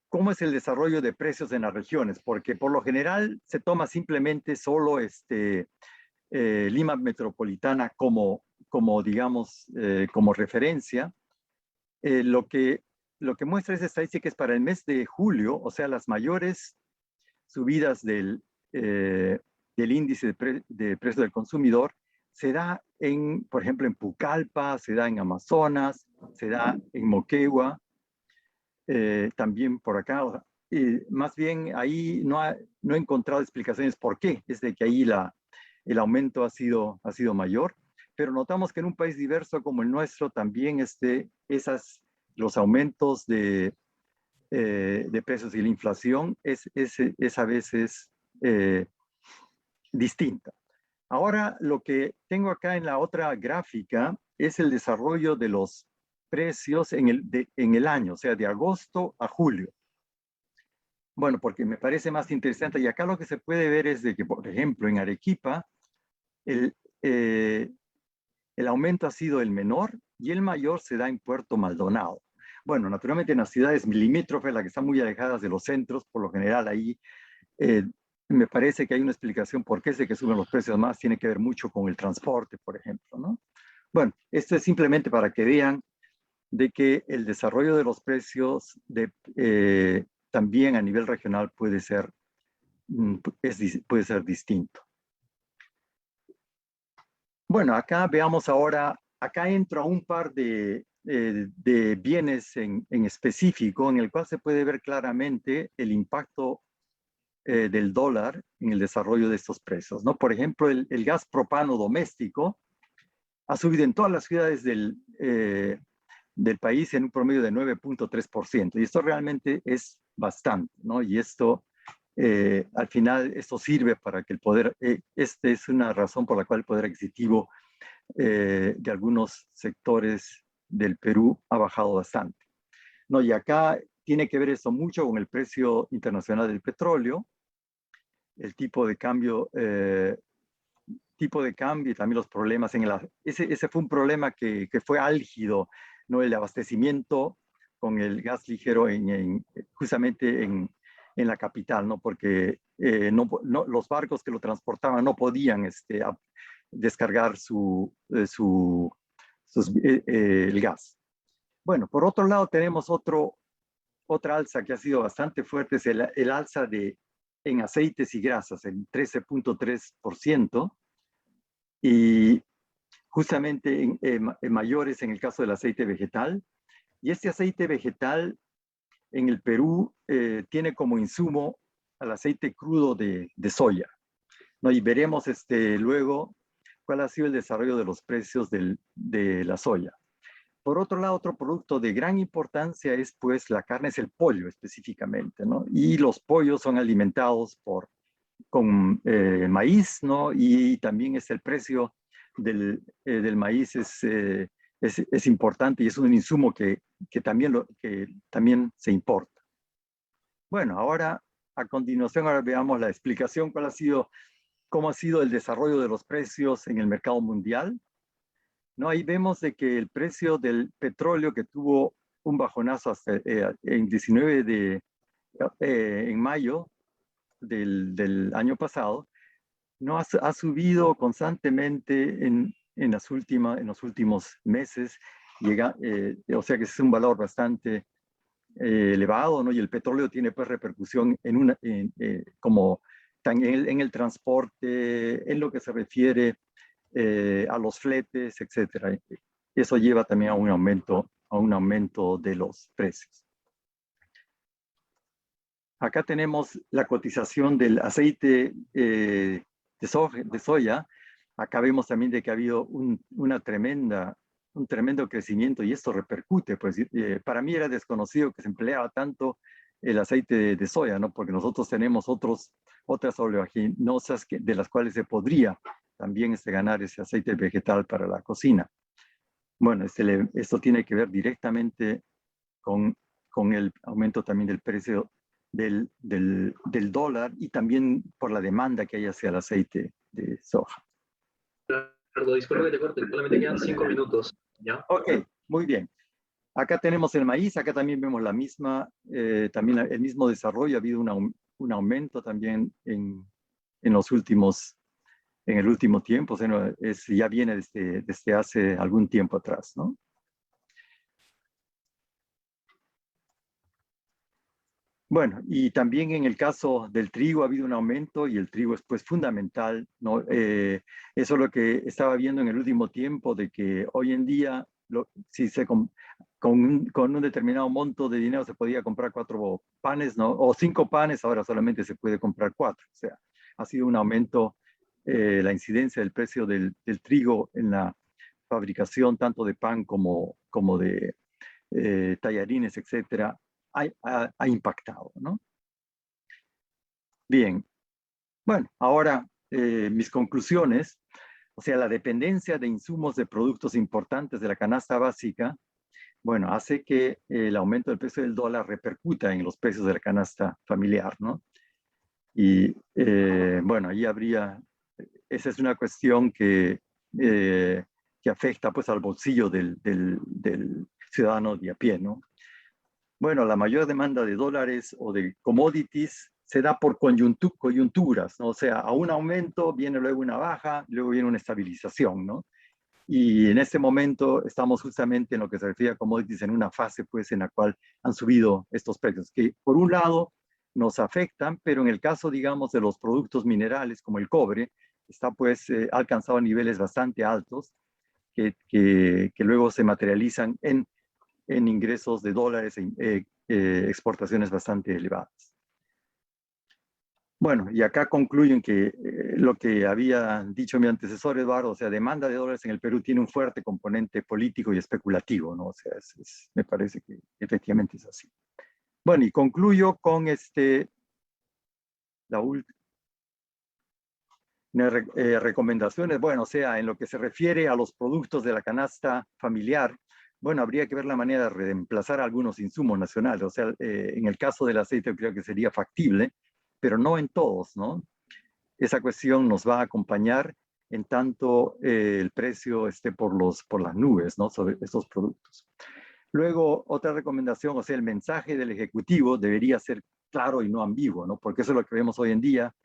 ¿Cómo es el desarrollo de precios en las regiones? Porque por lo general se toma simplemente solo Lima Metropolitana como digamos, como referencia. Lo que muestra esa estadística es para el mes de julio, o sea, las mayores subidas del índice de precio del consumidor se da por ejemplo, en Pucallpa, se da en Amazonas, se da en Moquegua, también por acá. Más bien ahí no he encontrado explicaciones por qué, es de que ahí el aumento ha sido mayor, pero notamos que en un país diverso como el nuestro también los aumentos de precios y la inflación es a veces distinta. Ahora, lo que tengo acá en la otra gráfica es el desarrollo de los precios en el año, o sea, de agosto a julio. Bueno, porque me parece más interesante. Y acá lo que se puede ver es de que, por ejemplo, en Arequipa, el aumento ha sido el menor y el mayor se da en Puerto Maldonado. Bueno, naturalmente en las ciudades limítrofes, las que están muy alejadas de los centros, por lo general ahí me parece que hay una explicación por qué es de que suben los precios más, tiene que ver mucho con el transporte, por ejemplo, ¿no? Bueno, esto es simplemente para que vean de que el desarrollo de los precios también a nivel regional puede ser distinto. Bueno, acá veamos ahora, acá entro a un par de bienes en específico en el cual se puede ver claramente el impacto del dólar en el desarrollo de estos precios, ¿no? Por ejemplo, el gas propano doméstico ha subido en todas las ciudades del país en un promedio de 9.3%, y esto realmente es bastante, ¿no? Y esto, al final, esto sirve para que esta es una razón por la cual el poder adquisitivo de algunos sectores del Perú ha bajado bastante, ¿no? Y acá tiene que ver esto mucho con el precio internacional del petróleo, el tipo de cambio y también los problemas ese fue un problema que fue álgido, ¿no? El abastecimiento con el gas ligero justamente en la capital, ¿no? Porque los barcos que lo transportaban no podían descargar el gas. Bueno, por otro lado tenemos otra alza que ha sido bastante fuerte, es el alza en aceites y grasas, en 13.3%, y justamente en mayores en el caso del aceite vegetal. Y este aceite vegetal en el Perú tiene como insumo al aceite crudo de soya, ¿no? Y veremos luego cuál ha sido el desarrollo de los precios de la soya. Por otro lado, otro producto de gran importancia es pues la carne, es el pollo específicamente, ¿no? Y los pollos son alimentados con maíz, ¿no? Y también el precio del maíz es importante y es un insumo que también se importa. Bueno, ahora a continuación veamos la explicación cómo ha sido el desarrollo de los precios en el mercado mundial, ¿no? Ahí vemos de que el precio del petróleo, que tuvo un bajonazo hasta en mayo del año pasado, no ha subido constantemente en los últimos meses, o sea que es un valor bastante elevado, ¿no? Y el petróleo tiene pues repercusión como en el transporte, en lo que se refiere a los fletes, etcétera. Eso lleva también a un aumento de los precios. Acá tenemos la cotización del aceite de soya. Acá vemos también de que ha habido un tremendo crecimiento, y esto repercute, pues para mí era desconocido que se empleaba tanto el aceite de soya, ¿no? Porque nosotros tenemos otras oleaginosas de las cuales se podría también ganar ese aceite vegetal para la cocina. Bueno, esto tiene que ver directamente con el aumento también del precio del dólar, y también por la demanda que hay hacia el aceite de soja. Perdón, disculpe que te corte, solamente quedan 5 minutos, ¿ya? Ok, muy bien. Acá tenemos el maíz, acá también vemos también el mismo desarrollo. Ha habido un aumento también en los últimos en el último tiempo, o sea, ya viene desde hace algún tiempo atrás, ¿no? Bueno, y también en el caso del trigo ha habido un aumento y el trigo es pues fundamental, ¿no? Eso es lo que estaba viendo en el último tiempo, de que hoy en día, si se con un determinado monto de dinero se podía comprar 4 panes, ¿no? O 5 panes, ahora solamente se puede comprar 4. O sea, ha sido un aumento, la incidencia del precio del trigo en la fabricación tanto de pan como de tallarines, etcétera, ha impactado, ¿no? Bien, bueno, ahora mis conclusiones, o sea, la dependencia de insumos de productos importantes de la canasta básica, bueno, hace que el aumento del precio del dólar repercuta en los precios de la canasta familiar, ¿no? Y bueno, ahí esa es una cuestión que afecta pues al bolsillo del ciudadano de a pie, ¿no? Bueno, la mayor demanda de dólares o de commodities se da por coyunturas, ¿no? O sea, a un aumento viene luego una baja, luego viene una estabilización, ¿no? Y en este momento estamos justamente en lo que se refiere a commodities en una fase, pues, en la cual han subido estos precios, que por un lado nos afectan, pero en el caso, digamos, de los productos minerales como el cobre, está pues ha alcanzado niveles bastante altos que luego se materializan en ingresos de dólares, exportaciones bastante elevadas. Bueno, y acá concluyen que lo que había dicho mi antecesor Eduardo, o sea, demanda de dólares en el Perú tiene un fuerte componente político y especulativo, ¿no? O sea, me parece que efectivamente es así. Bueno, y concluyo con la última recomendaciones. Bueno, o sea, en lo que se refiere a los productos de la canasta familiar, bueno, habría que ver la manera de reemplazar algunos insumos nacionales. O sea, en el caso del aceite yo creo que sería factible, pero no en todos, ¿no? Esa cuestión nos va a acompañar en tanto el precio esté por las nubes, ¿no? Sobre estos productos. Luego, otra recomendación, o sea, el mensaje del Ejecutivo debería ser claro y no ambiguo, ¿no? Porque eso es lo que vemos hoy en día.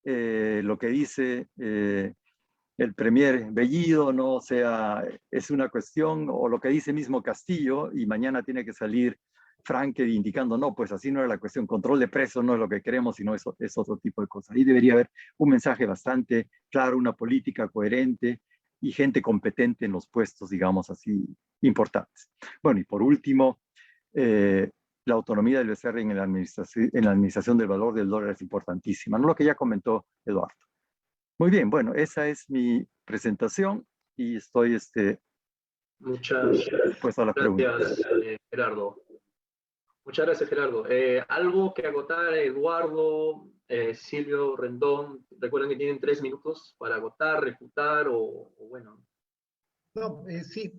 Lo que dice el premier Bellido, ¿no? O sea, es una cuestión, o lo que dice mismo Castillo, y mañana tiene que salir Franke indicando, no, pues así no era la cuestión, control de precios no es lo que queremos, sino es otro tipo de cosas. Ahí debería haber un mensaje bastante claro, una política coherente y gente competente en los puestos, digamos así, importantes. Bueno, y por último, la autonomía del BCR en la administración del valor del dólar es importantísima, ¿no? Lo que ya comentó Eduardo. Muy bien, bueno, esa es mi presentación y estoy Muchas puesto a las preguntas. gracias, Gerardo. Muchas gracias, Gerardo. ¿Algo que agotar, Eduardo, Silvio, Rendón? Recuerden que tienen 3 minutos para agotar, refutar o bueno. No, sí,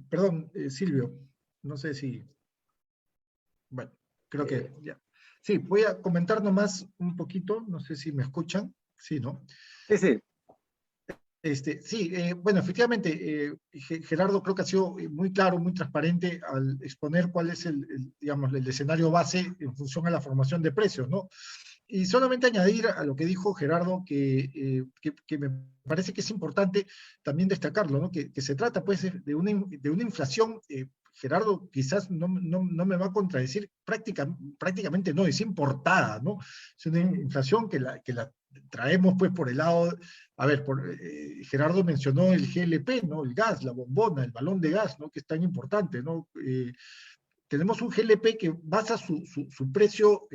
perdón, Silvio, no sé si, bueno, creo que ya. Sí, voy a comentar nomás un poquito, no sé si me escuchan, sí, ¿no? Sí, sí. Sí, bueno, efectivamente, Gerardo creo que ha sido muy claro, muy transparente al exponer cuál es digamos, el escenario base en función a la formación de precios, ¿no? Y solamente añadir a lo que dijo Gerardo, que me parece que es importante también destacarlo, ¿no? Que se trata pues de una inflación, Gerardo quizás no me va a contradecir, prácticamente no, es importada, ¿no? Es una inflación que la traemos pues por el lado, a ver, Gerardo mencionó el GLP, ¿no? El gas, la bombona, el balón de gas, ¿no? Que es tan importante, ¿no? Tenemos un GLP que basa su precio,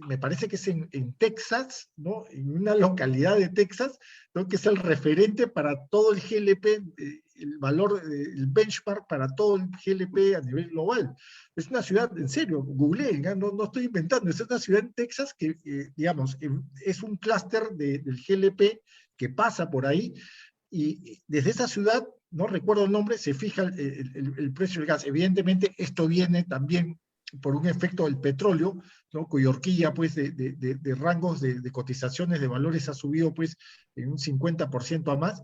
me parece que es en Texas, ¿no? En una localidad de Texas, ¿no? Que es el referente para todo el GLP, el valor, el benchmark para todo el GLP a nivel global. Es una ciudad, en serio, googleen, no estoy inventando, es una ciudad en Texas que, digamos, es un clúster del GLP que pasa por ahí, y desde esa ciudad, no recuerdo el nombre, se fija el precio del gas. Evidentemente, esto viene también por un efecto del petróleo, ¿no? Cuya horquilla pues, de rangos de cotizaciones de valores ha subido pues, en un 50% a más.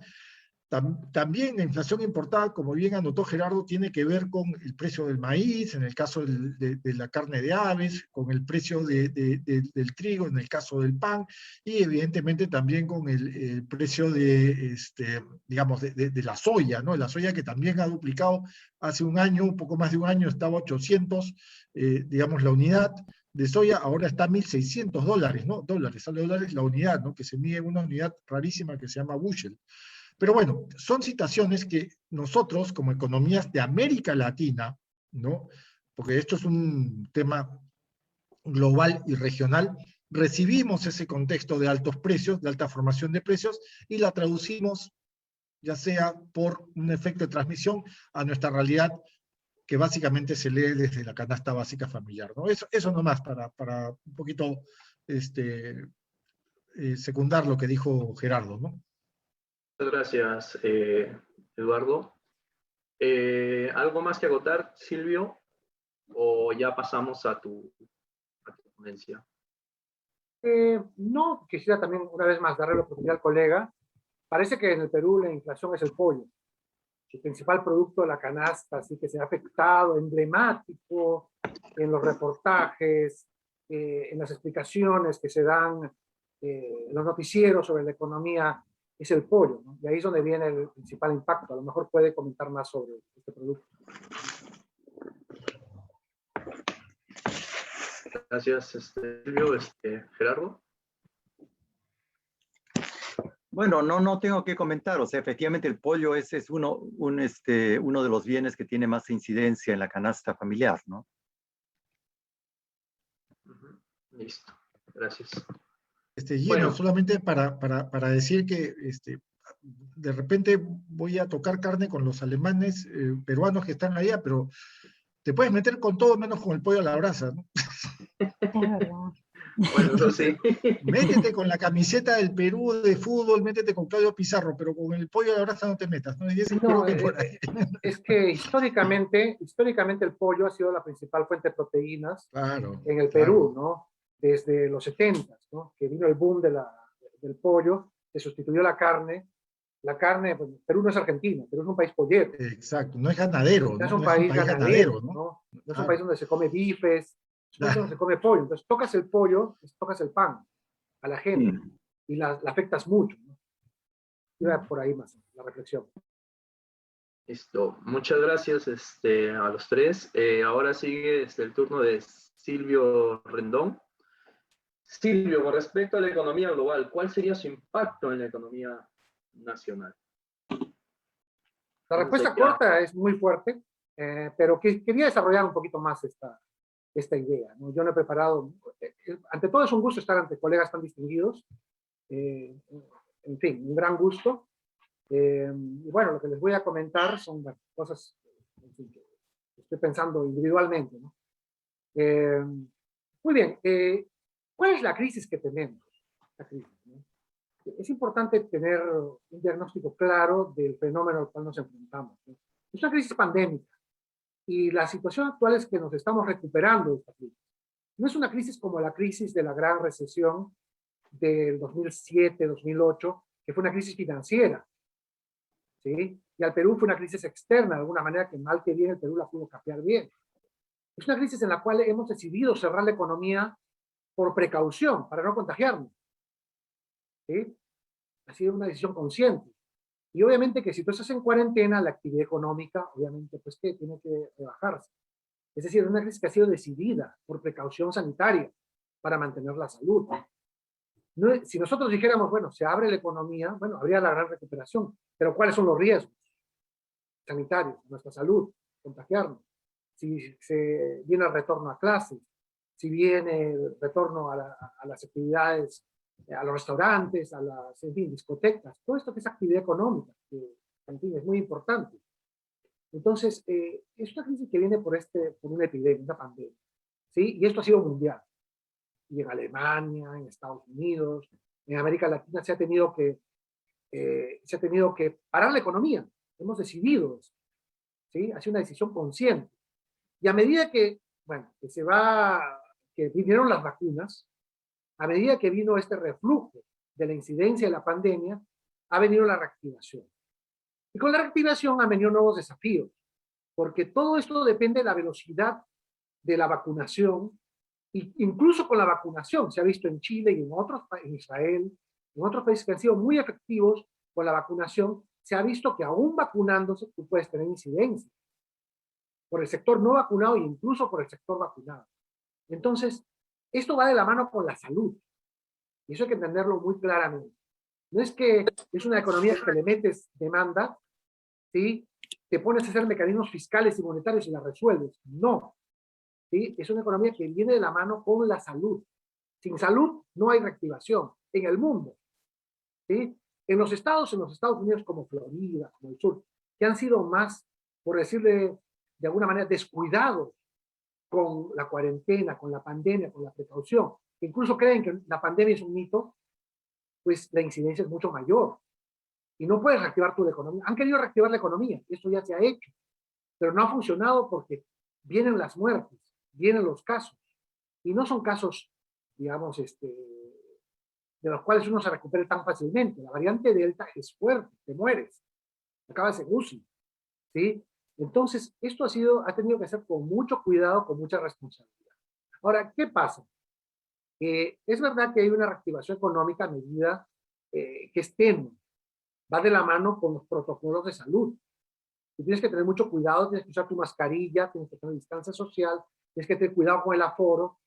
También la inflación importada, como bien anotó Gerardo, tiene que ver con el precio del maíz, en el caso de la carne de aves, con el precio del trigo, en el caso del pan, y evidentemente también con el precio digamos, de la soya, ¿no? La soya que también ha duplicado hace un año, un poco más de un año, estaba 800, digamos, la unidad de soya, ahora está a $1.600, ¿no? Dólares la unidad, ¿no? Que se mide en una unidad rarísima que se llama bushel. Pero bueno, son situaciones que nosotros, como economías de América Latina, ¿no? Porque esto es un tema global y regional, recibimos ese contexto de altos precios, de alta formación de precios, y la traducimos, ya sea por un efecto de transmisión, a nuestra realidad, que básicamente se lee desde la canasta básica familiar, ¿no? Eso nomás para un poquito secundar lo que dijo Gerardo, ¿no? Muchas gracias, Eduardo. ¿Algo más que agotar, Silvio? ¿O ya pasamos a tu ponencia? No, quisiera también una vez más darle la oportunidad al colega. Parece que en el Perú la inflación es el pollo, el principal producto de la canasta, así que se ha afectado, emblemático en los reportajes, en las explicaciones que se dan en los noticieros sobre la economía, es el pollo, ¿no? Y ahí es donde viene el principal impacto. A lo mejor puede comentar más sobre este producto. Gracias, Silvio. Gerardo. Bueno, no tengo que comentar, o sea, efectivamente el pollo es uno de los bienes que tiene más incidencia en la canasta familiar, ¿no? Listo, gracias. Gino, Bueno. solamente para decir que de repente voy a tocar carne con los alemanes, peruanos que están allá, pero te puedes meter con todo menos con el pollo a la brasa, ¿no? Es verdad. Bueno, eso sí. Métete con la camiseta del Perú de fútbol, métete con Claudio Pizarro, pero con el pollo a la brasa no te metas, ¿no? Y ese No, creo que por ahí. es que históricamente el pollo ha sido la principal fuente de proteínas Claro, en el claro. Perú, ¿no? Desde los 70, ¿no? Que vino el boom del pollo, se sustituyó la carne. La carne, pues, Perú no es Argentina, Perú es un país pollero. Exacto, no es ganadero, No es ¿no? un No es un país país ganadero, ganadero, ¿no? ¿no? No es un Claro. país donde se come bifes, es un país donde se come pollo. Entonces tocas el pollo, tocas el pan a la gente y la afectas mucho, ¿no? Iba por ahí más la reflexión. Listo. Muchas gracias a los tres. Ahora sigue el turno de Silvio Rendón. Silvio, con respecto a la economía global, ¿cuál sería su impacto en la economía nacional? La respuesta corta es muy fuerte, pero quería desarrollar un poquito más esta idea, ¿no? Yo no he preparado, ante todo es un gusto estar ante colegas tan distinguidos, en fin, un gran gusto. Y bueno, lo que les voy a comentar son cosas que estoy pensando individualmente, ¿no? Muy bien, ¿cuál es la crisis que tenemos? La crisis, ¿no? Es importante tener un diagnóstico claro del fenómeno al cual nos enfrentamos, ¿no? Es una crisis pandémica y la situación actual es que nos estamos recuperando de esta crisis. No es una crisis como la crisis de la gran recesión del 2007-2008, que fue una crisis financiera, ¿sí? Y al Perú fue una crisis externa, de alguna manera que mal que bien el Perú la pudo capear bien. Es una crisis en la cual hemos decidido cerrar la economía por precaución, para no contagiarnos, ¿sí? Ha sido una decisión consciente. Y obviamente que si tú estás en cuarentena, la actividad económica, obviamente, pues que tiene que rebajarse. Es decir, es una crisis que ha sido decidida por precaución sanitaria para mantener la salud. No, si nosotros dijéramos, bueno, se abre la economía, bueno, habría la gran recuperación. Pero ¿cuáles son los riesgos sanitarios, nuestra salud, contagiarnos? Si se viene el retorno a clases, si viene el retorno a las actividades, a los restaurantes, a las, en fin, discotecas, todo esto que es actividad económica, que, en fin, es muy importante. Entonces, es una crisis que viene por una epidemia, una pandemia, ¿sí? Y esto ha sido mundial. Y en Alemania, en Estados Unidos, en América Latina se ha tenido que parar la economía. Hemos decidido eso, ¿sí? Ha sido una decisión consciente. Y a medida que, bueno, que vinieron las vacunas, a medida que vino este reflujo de la incidencia de la pandemia, ha venido la reactivación. Y con la reactivación han venido nuevos desafíos, porque todo esto depende de la velocidad de la vacunación, e incluso con la vacunación, se ha visto en Chile y en otros países, en Israel, en otros países que han sido muy efectivos con la vacunación, se ha visto que aún vacunándose tú puedes tener incidencia por el sector no vacunado e incluso por el sector vacunado. Entonces, esto va de la mano con la salud, y eso hay que entenderlo muy claramente. No es que es una economía que le metes demanda, ¿sí? Te pones a hacer mecanismos fiscales y monetarios y la resuelves. No. ¿Sí? Es una economía que viene de la mano con la salud. Sin salud no hay reactivación en el mundo. ¿Sí? En los Estados Unidos como Florida, como el sur, que han sido más, por decirle de alguna manera, descuidados con la cuarentena, con la pandemia, con la precaución, que incluso creen que la pandemia es un mito, pues la incidencia es mucho mayor. Y no puedes reactivar tu economía. Han querido reactivar la economía, esto ya se ha hecho, pero no ha funcionado porque vienen las muertes, vienen los casos, y no son casos, digamos, de los cuales uno se recupere tan fácilmente. La variante Delta es fuerte, te mueres, acabas en UCI, ¿sí? Entonces, esto ha tenido que ser con mucho cuidado, con mucha responsabilidad. Ahora, ¿qué pasa? Es verdad que hay una reactivación económica a medida que es tenue, va de la mano con los protocolos de salud. Tú tienes que tener mucho cuidado, tienes que usar tu mascarilla, tienes que tener distancia social, tienes que tener cuidado con el aforo.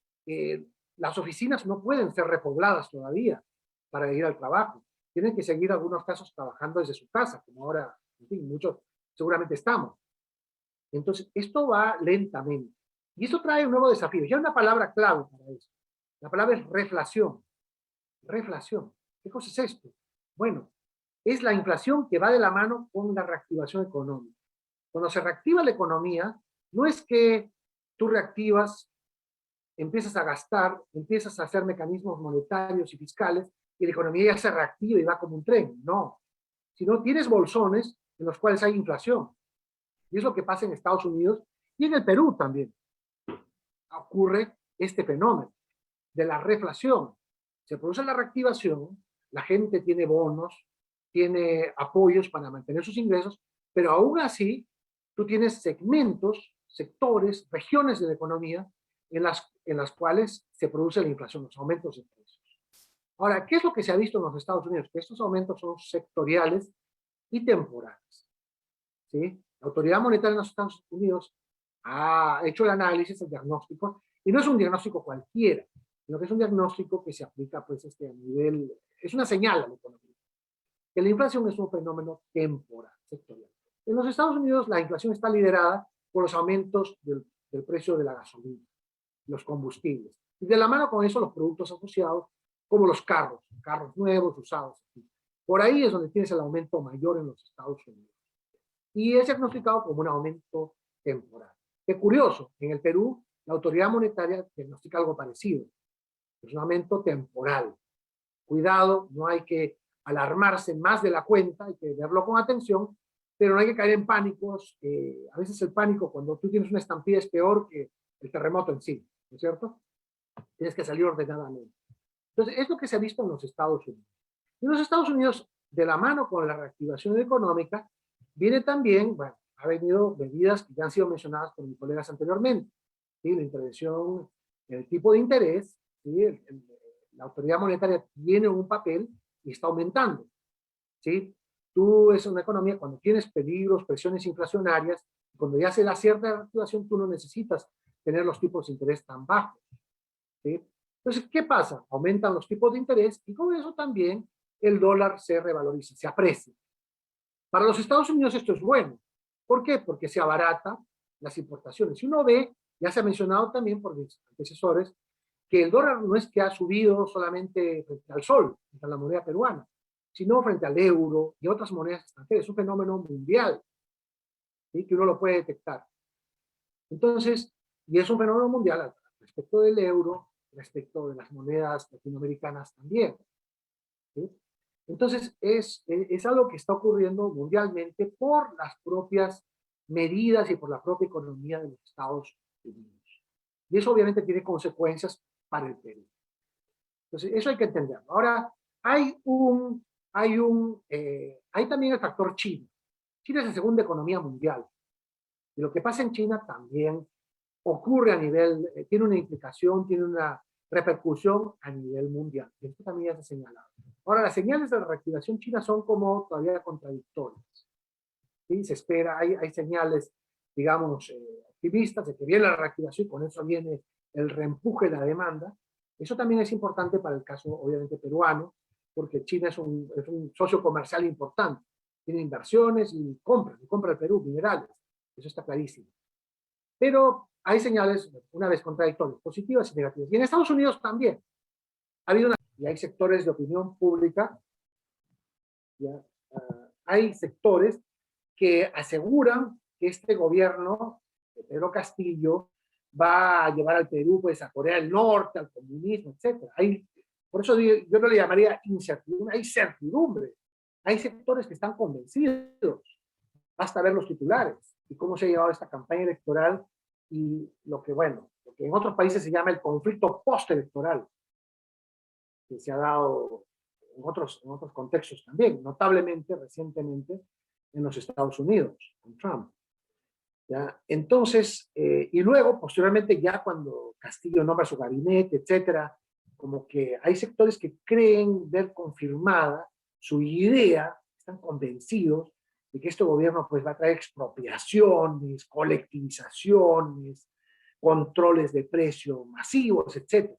Las oficinas no pueden ser repobladas todavía para ir al trabajo. Tienen que seguir, en algunos casos, trabajando desde su casa, como ahora, en fin, muchos seguramente estamos. Entonces, esto va lentamente. Y esto trae un nuevo desafío. Ya una palabra clave para eso. La palabra es reflación. Reflación. ¿Qué cosa es esto? Bueno, es la inflación que va de la mano con la reactivación económica. Cuando se reactiva la economía, no es que tú reactivas, empiezas a gastar, empiezas a hacer mecanismos monetarios y fiscales, y la economía ya se reactiva y va como un tren. No. Sino tienes bolsones en los cuales hay inflación. Y es lo que pasa en Estados Unidos y en el Perú también. Ocurre este fenómeno de la reflación. Se produce la reactivación, la gente tiene bonos, tiene apoyos para mantener sus ingresos, pero aún así tú tienes segmentos, sectores, regiones de la economía en las cuales se produce la inflación, los aumentos de precios. Ahora, ¿qué es lo que se ha visto en los Estados Unidos? Que estos aumentos son sectoriales y temporales. ¿Sí? La autoridad monetaria en los Estados Unidos ha hecho el análisis, el diagnóstico, y no es un diagnóstico cualquiera, sino que es un diagnóstico que se aplica pues, a nivel, es una señal a la economía, que la inflación es un fenómeno temporal, sectorial. En los Estados Unidos la inflación está liderada por los aumentos del precio de la gasolina, los combustibles, y de la mano con eso los productos asociados, como los carros nuevos, usados. Por ahí es donde tienes el aumento mayor en los Estados Unidos. Y es diagnosticado como un aumento temporal. Qué curioso, en el Perú la autoridad monetaria diagnostica algo parecido. Es un aumento temporal. Cuidado, no hay que alarmarse más de la cuenta, hay que verlo con atención, pero no hay que caer en pánicos. A veces el pánico, cuando tú tienes una estampida, es peor que el terremoto en sí, ¿no es cierto? Tienes que salir ordenadamente. Entonces, es lo que se ha visto en los Estados Unidos. Y en los Estados Unidos, de la mano con la reactivación económica, viene también, bueno, ha venido medidas que ya han sido mencionadas por mis colegas anteriormente, ¿sí? La intervención en el tipo de interés, ¿sí? La autoridad monetaria tiene un papel y está aumentando, ¿sí? Tú es una economía, cuando tienes peligros, presiones inflacionarias, cuando ya se da cierta reactivación, tú no necesitas tener los tipos de interés tan bajos, ¿sí? Entonces, ¿qué pasa? Aumentan los tipos de interés y con eso también el dólar se revaloriza, se aprecia. Para los Estados Unidos esto es bueno. ¿Por qué? Porque se abarata las importaciones. Si uno ve, ya se ha mencionado también por mis antecesores, que el dólar no es que ha subido solamente frente al sol, frente a la moneda peruana, sino frente al euro y otras monedas extranjeras. Es un fenómeno mundial, ¿sí? Que uno lo puede detectar. Entonces, y es un fenómeno mundial respecto del euro, respecto de las monedas latinoamericanas también, ¿sí? Entonces, es algo que está ocurriendo mundialmente por las propias medidas y por la propia economía de los Estados Unidos. Y eso obviamente tiene consecuencias para el Perú. Entonces, eso hay que entenderlo. Ahora, hay también el factor China. China es la segunda economía mundial. Y lo que pasa en China también ocurre a nivel, tiene una implicación, tiene una repercusión a nivel mundial. Y esto también ya se ha señalado. Ahora, las señales de la reactivación china son como todavía contradictorias. ¿Sí? Se espera, hay señales, digamos, optimistas de que viene la reactivación y con eso viene el reempuje de la demanda. Eso también es importante para el caso, obviamente, peruano, porque China es un socio comercial importante. Tiene inversiones y compra el Perú, minerales. Eso está clarísimo. Pero hay señales, una vez contradictorias, positivas y negativas. Y en Estados Unidos también. Ha habido y hay sectores de opinión pública, ¿ya? Hay sectores que aseguran que este gobierno de Pedro Castillo va a llevar al Perú pues, a Corea del Norte, al comunismo, etc. Por eso yo no le llamaría incertidumbre, hay certidumbre. Hay sectores que están convencidos. Basta ver los titulares y cómo se ha llevado esta campaña electoral y lo que en otros países se llama el conflicto postelectoral, que se ha dado en otros contextos también, notablemente recientemente en los Estados Unidos, con Trump. ¿Ya? Entonces, y luego, posteriormente, ya cuando Castillo nombra su gabinete, etcétera, como que hay sectores que creen ver confirmada su idea, están convencidos de que este gobierno pues, va a traer expropiaciones, colectivizaciones, controles de precio masivos, etcétera.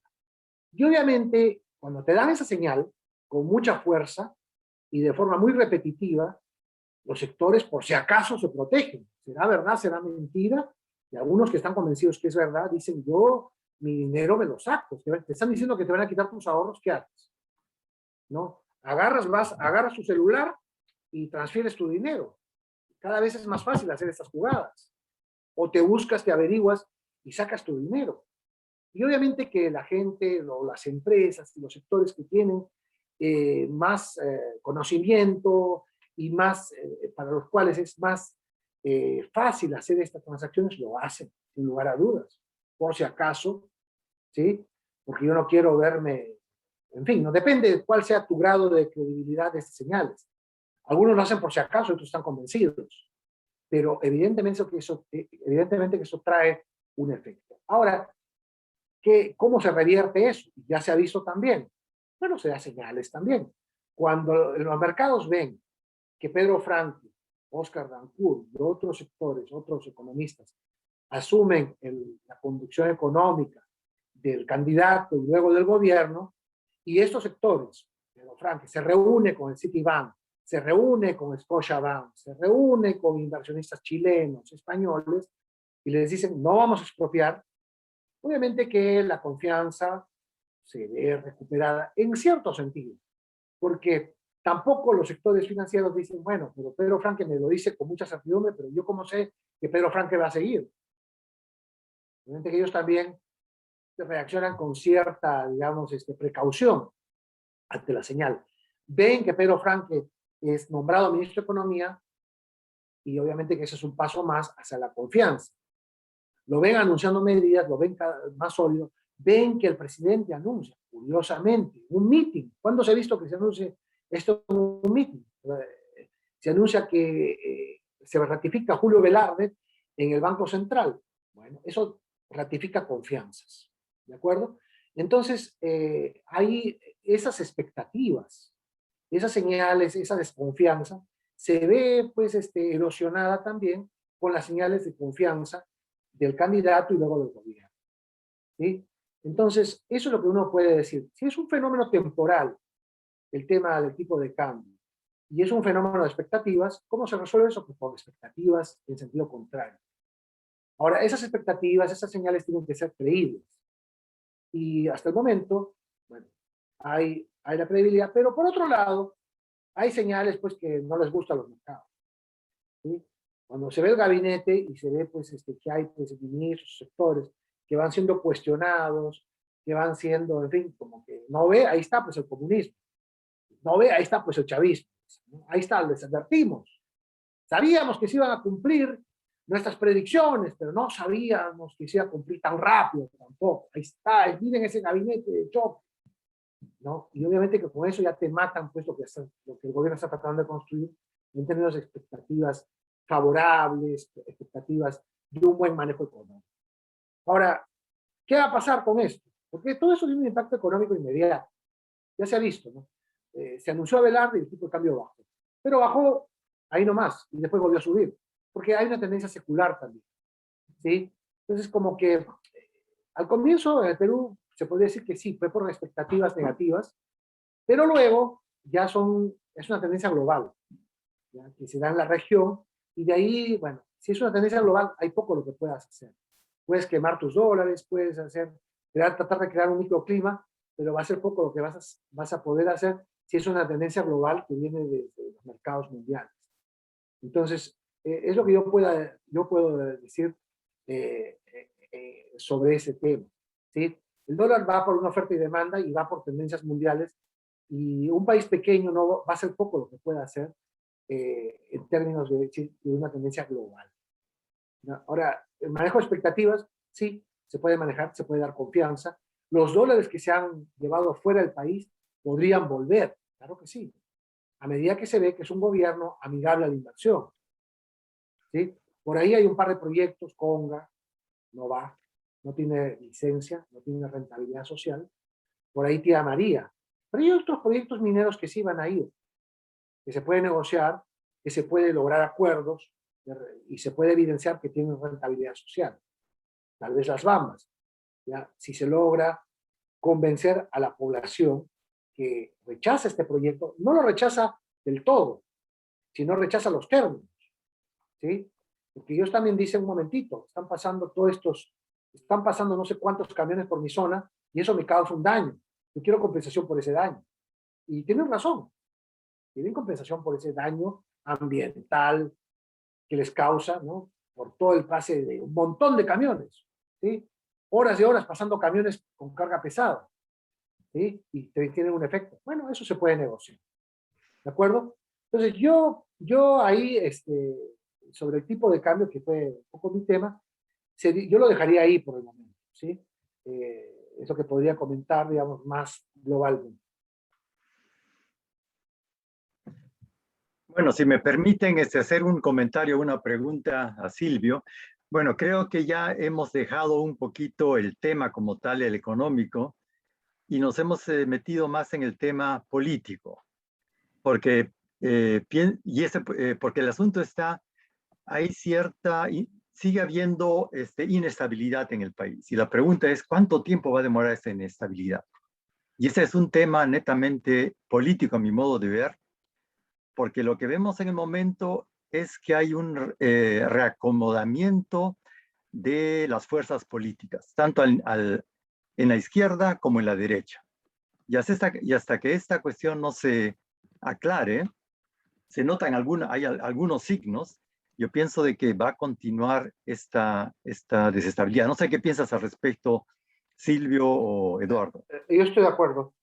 Y obviamente, cuando te dan esa señal, con mucha fuerza y de forma muy repetitiva, los sectores por si acaso se protegen. ¿Será verdad? ¿Será mentira? Y algunos que están convencidos que es verdad dicen, yo mi dinero me lo saco. Te están diciendo que te van a quitar tus ahorros, ¿qué haces? ¿No? Agarras tu celular y transfieres tu dinero. Cada vez es más fácil hacer estas jugadas. O te buscas, te averiguas y sacas tu dinero. Y obviamente que la gente, o las empresas y los sectores que tienen más conocimiento y más, para los cuales es más fácil hacer estas transacciones, lo hacen, sin lugar a dudas. Por si acaso, ¿sí? Porque yo no quiero verme, en fin, no depende de cuál sea tu grado de credibilidad de estas señales. Algunos lo hacen por si acaso, otros están convencidos. Pero evidentemente que eso trae un efecto. Ahora, ¿cómo se revierte eso? Ya se ha visto también. Bueno, se da señales también. Cuando los mercados ven que Pedro Franco, Oscar Dancourt y otros sectores, otros economistas, asumen la conducción económica del candidato y luego del gobierno, y estos sectores, Pedro Franco, se reúne con el Citibank, se reúne con Scotiabank, se reúne con inversionistas chilenos, españoles, y les dicen, no vamos a expropiar, obviamente que la confianza se ve recuperada en cierto sentido, porque tampoco los sectores financieros dicen, bueno, pero Pedro Franque me lo dice con mucha certidumbre, pero yo cómo sé que Pedro Franque va a seguir. Obviamente que ellos también reaccionan con cierta, digamos, precaución ante la señal. Ven que Pedro Franque es nombrado ministro de Economía y obviamente que ese es un paso más hacia la confianza. Lo ven anunciando medidas, lo ven más sólido, ven que el presidente anuncia, curiosamente, un meeting. ¿Cuándo se ha visto que se anuncie esto en un meeting? Se anuncia que se ratifica Julio Velarde en el Banco Central. Bueno, eso ratifica confianzas, ¿de acuerdo? Entonces, hay esas expectativas, esas señales, esa desconfianza, se ve pues erosionada también con las señales de confianza del candidato y luego del gobierno. ¿Sí? Entonces, eso es lo que uno puede decir. Si es un fenómeno temporal, el tema del tipo de cambio, y es un fenómeno de expectativas, ¿cómo se resuelve eso? Pues con expectativas en sentido contrario. Ahora, esas expectativas, esas señales tienen que ser creíbles. Y hasta el momento, bueno, hay la credibilidad, pero por otro lado, hay señales pues que no les gustan los mercados. ¿Sí? Cuando se ve el gabinete y se ve pues, que hay pues, ministros, sectores que van siendo cuestionados, que van siendo, en fin, como que no ve, ahí está pues el comunismo. No ve, ahí está pues el chavismo. ¿No? Ahí está, les advertimos. Sabíamos que se iban a cumplir nuestras predicciones, pero no sabíamos que se iba a cumplir tan rápido tampoco. Ahí está, miren ese gabinete de choque. ¿No? Y obviamente que con eso ya te matan pues, lo que el gobierno está tratando de construir en términos de expectativas favorables, expectativas de un buen manejo económico. Ahora, ¿qué va a pasar con esto? Porque todo eso tiene un impacto económico inmediato. Ya se ha visto, ¿no? Se anunció Abelardo y el tipo de cambio bajó. Pero bajó ahí nomás y después volvió a subir. Porque hay una tendencia secular también. ¿Sí? Entonces, como que al comienzo en el Perú se podría decir que sí, fue por expectativas negativas, pero luego ya es una tendencia global, ¿ya? Que se da en la región, y de ahí, bueno, si es una tendencia global, hay poco lo que puedas hacer. Puedes quemar tus dólares, puedes tratar de crear un microclima, pero va a ser poco lo que vas a poder hacer si es una tendencia global que viene de los mercados mundiales. Entonces, es lo que yo puedo decir sobre ese tema, ¿sí? El dólar va por una oferta y demanda y va por tendencias mundiales, y un país pequeño no va a ser poco lo que pueda hacer en términos de una tendencia global, ¿no? Ahora, el manejo de expectativas, sí, se puede manejar, se puede dar confianza. Los dólares que se han llevado fuera del país podrían volver, claro que sí, a medida que se ve que es un gobierno amigable a la inversión, ¿sí? Por ahí hay un par de proyectos, Conga, no va, no tiene licencia, no tiene rentabilidad social. Por ahí Tía María. Pero hay otros proyectos mineros que sí van a ir, que se puede negociar, que se puede lograr acuerdos y se puede evidenciar que tienen rentabilidad social. Tal vez Las Bambas, ¿ya? Si se logra convencer a la población que rechaza este proyecto, no lo rechaza del todo, sino rechaza los términos, ¿sí? Porque ellos también dicen, un momentito, están pasando no sé cuántos camiones por mi zona y eso me causa un daño. Yo quiero compensación por ese daño. Y tienen razón, tienen compensación por ese daño ambiental que les causa, ¿no? Por todo el pase de un montón de camiones, ¿sí? Horas y horas pasando camiones con carga pesada, ¿sí? Y tienen un efecto. Bueno, eso se puede negociar, ¿de acuerdo? Entonces yo ahí, sobre el tipo de cambio, que fue un poco mi tema, yo lo dejaría ahí por el momento, ¿sí? Eso que podría comentar, digamos, más globalmente. Bueno, si me permiten hacer un comentario, una pregunta a Silvio. Bueno, creo que ya hemos dejado un poquito el tema como tal, el económico, y nos hemos metido más en el tema político, porque, porque el asunto está, hay sigue habiendo inestabilidad en el país, y la pregunta es, ¿cuánto tiempo va a demorar esta inestabilidad? Y ese es un tema netamente político, a mi modo de ver, porque lo que vemos en el momento es que hay un reacomodamiento de las fuerzas políticas, tanto en la izquierda como en la derecha. Y hasta que esta cuestión no se aclare, se notan hay algunos signos. Yo pienso de que va a continuar esta desestabilidad. No sé qué piensas al respecto, Silvio o Eduardo. Yo estoy de acuerdo.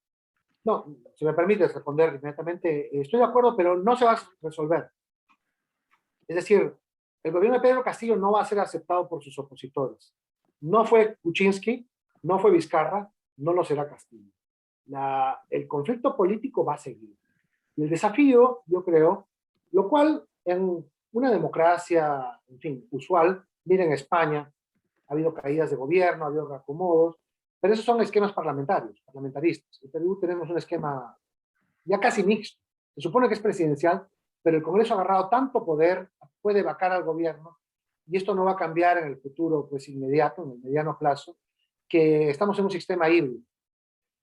No, si me permites responder inmediatamente, estoy de acuerdo, pero no se va a resolver. Es decir, el gobierno de Pedro Castillo no va a ser aceptado por sus opositores. No fue Kuczynski, no fue Vizcarra, no lo será Castillo. El conflicto político va a seguir. Y el desafío, yo creo, lo cual en una democracia, en fin, usual, miren España, ha habido caídas de gobierno, ha habido reacomodos, pero esos son esquemas parlamentaristas. En Perú tenemos un esquema ya casi mixto. Se supone que es presidencial, pero el Congreso ha agarrado tanto poder, puede vacar al gobierno, y esto no va a cambiar en el futuro pues, inmediato, en el mediano plazo, que estamos en un sistema híbrido.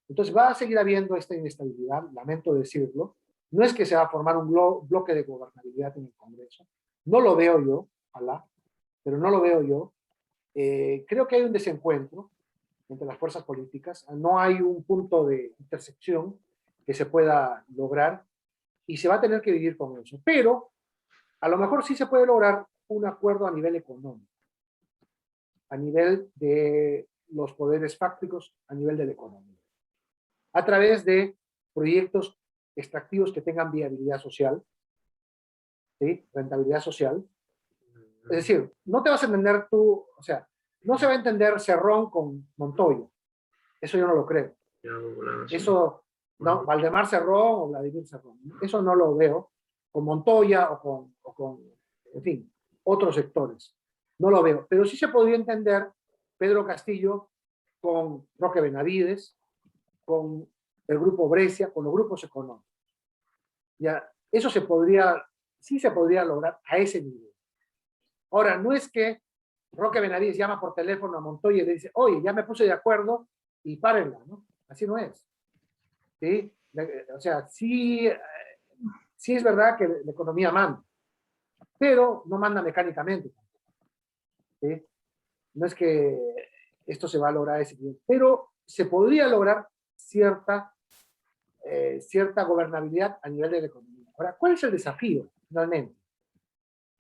Entonces va a seguir habiendo esta inestabilidad, lamento decirlo. No es que se va a formar un bloque de gobernabilidad en el Congreso. No lo veo yo, ojalá, pero no lo veo yo. Creo que hay un desencuentro entre las fuerzas políticas. No hay un punto de intersección que se pueda lograr y se va a tener que vivir con eso. Pero a lo mejor sí se puede lograr un acuerdo a nivel económico, a nivel de los poderes fácticos, a nivel de la economía, a través de proyectos extractivos que tengan viabilidad social, ¿sí? Rentabilidad social. Es decir, no te vas a entender tú, o sea, no se va a entender Cerrón con Montoya. Eso yo no lo creo. Eso, no, Valdemar Cerrón o Vladimir Cerrón. Eso no lo veo con Montoya o con en fin, otros sectores. No lo veo, pero sí se podría entender Pedro Castillo con Roque Benavides, con el grupo Brescia, con los grupos económicos. Ya, eso sí se podría lograr a ese nivel. Ahora, no es que Roque Benavides llama por teléfono a Montoya y le dice, oye, ya me puse de acuerdo y párenla, ¿no? Así no es. ¿Sí? O sea, sí es verdad que la economía manda, pero no manda mecánicamente. ¿Sí? No es que esto se va a lograr a ese nivel, pero se podría lograr cierta gobernabilidad a nivel de la economía. Ahora, ¿cuál es el desafío finalmente?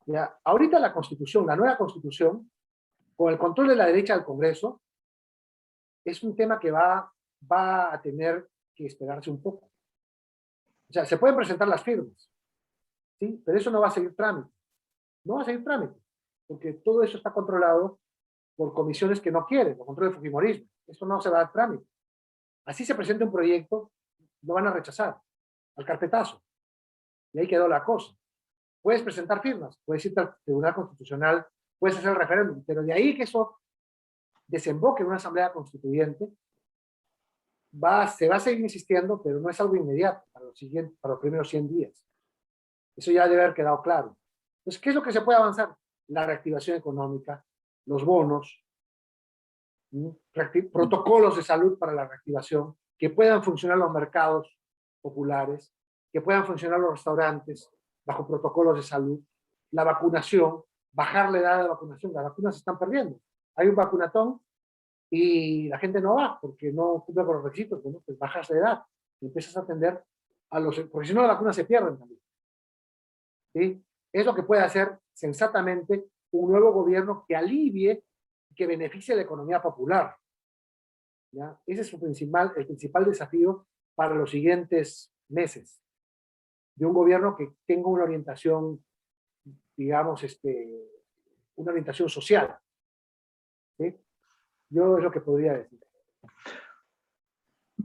Ya, ahorita la Constitución, la nueva Constitución, con el control de la derecha del Congreso, es un tema que va a tener que esperarse un poco. O sea, se pueden presentar las firmas, ¿sí? Pero eso no va a seguir trámite. No va a seguir trámite, porque todo eso está controlado por comisiones que no quieren, por control del fujimorismo. Eso no se va a dar trámite. Así se presenta un proyecto, lo van a rechazar, al carpetazo. Y ahí quedó la cosa. Puedes presentar firmas, puedes ir al Tribunal Constitucional, puedes hacer el referéndum, pero de ahí que eso desemboque en una asamblea constituyente, se va a seguir insistiendo, pero no es algo inmediato para los primeros 100 días. Eso ya debe haber quedado claro. Entonces, ¿qué es lo que se puede avanzar? La reactivación económica, los bonos, protocolos de salud para la reactivación, que puedan funcionar los mercados populares, que puedan funcionar los restaurantes bajo protocolos de salud, la vacunación, bajar la edad de vacunación. Las vacunas se están perdiendo. Hay un vacunatón y la gente no va porque no cumple con los requisitos, ¿no? Pues bajas de edad y empiezas a atender a porque si no las vacunas se pierden también. ¿Sí? Es lo que puede hacer sensatamente un nuevo gobierno que alivie y que beneficie a la economía popular. ¿Ya? Ese es el principal desafío para los siguientes meses. De un gobierno que tenga una orientación, digamos, una orientación social. ¿Sí? Yo es lo que podría decir.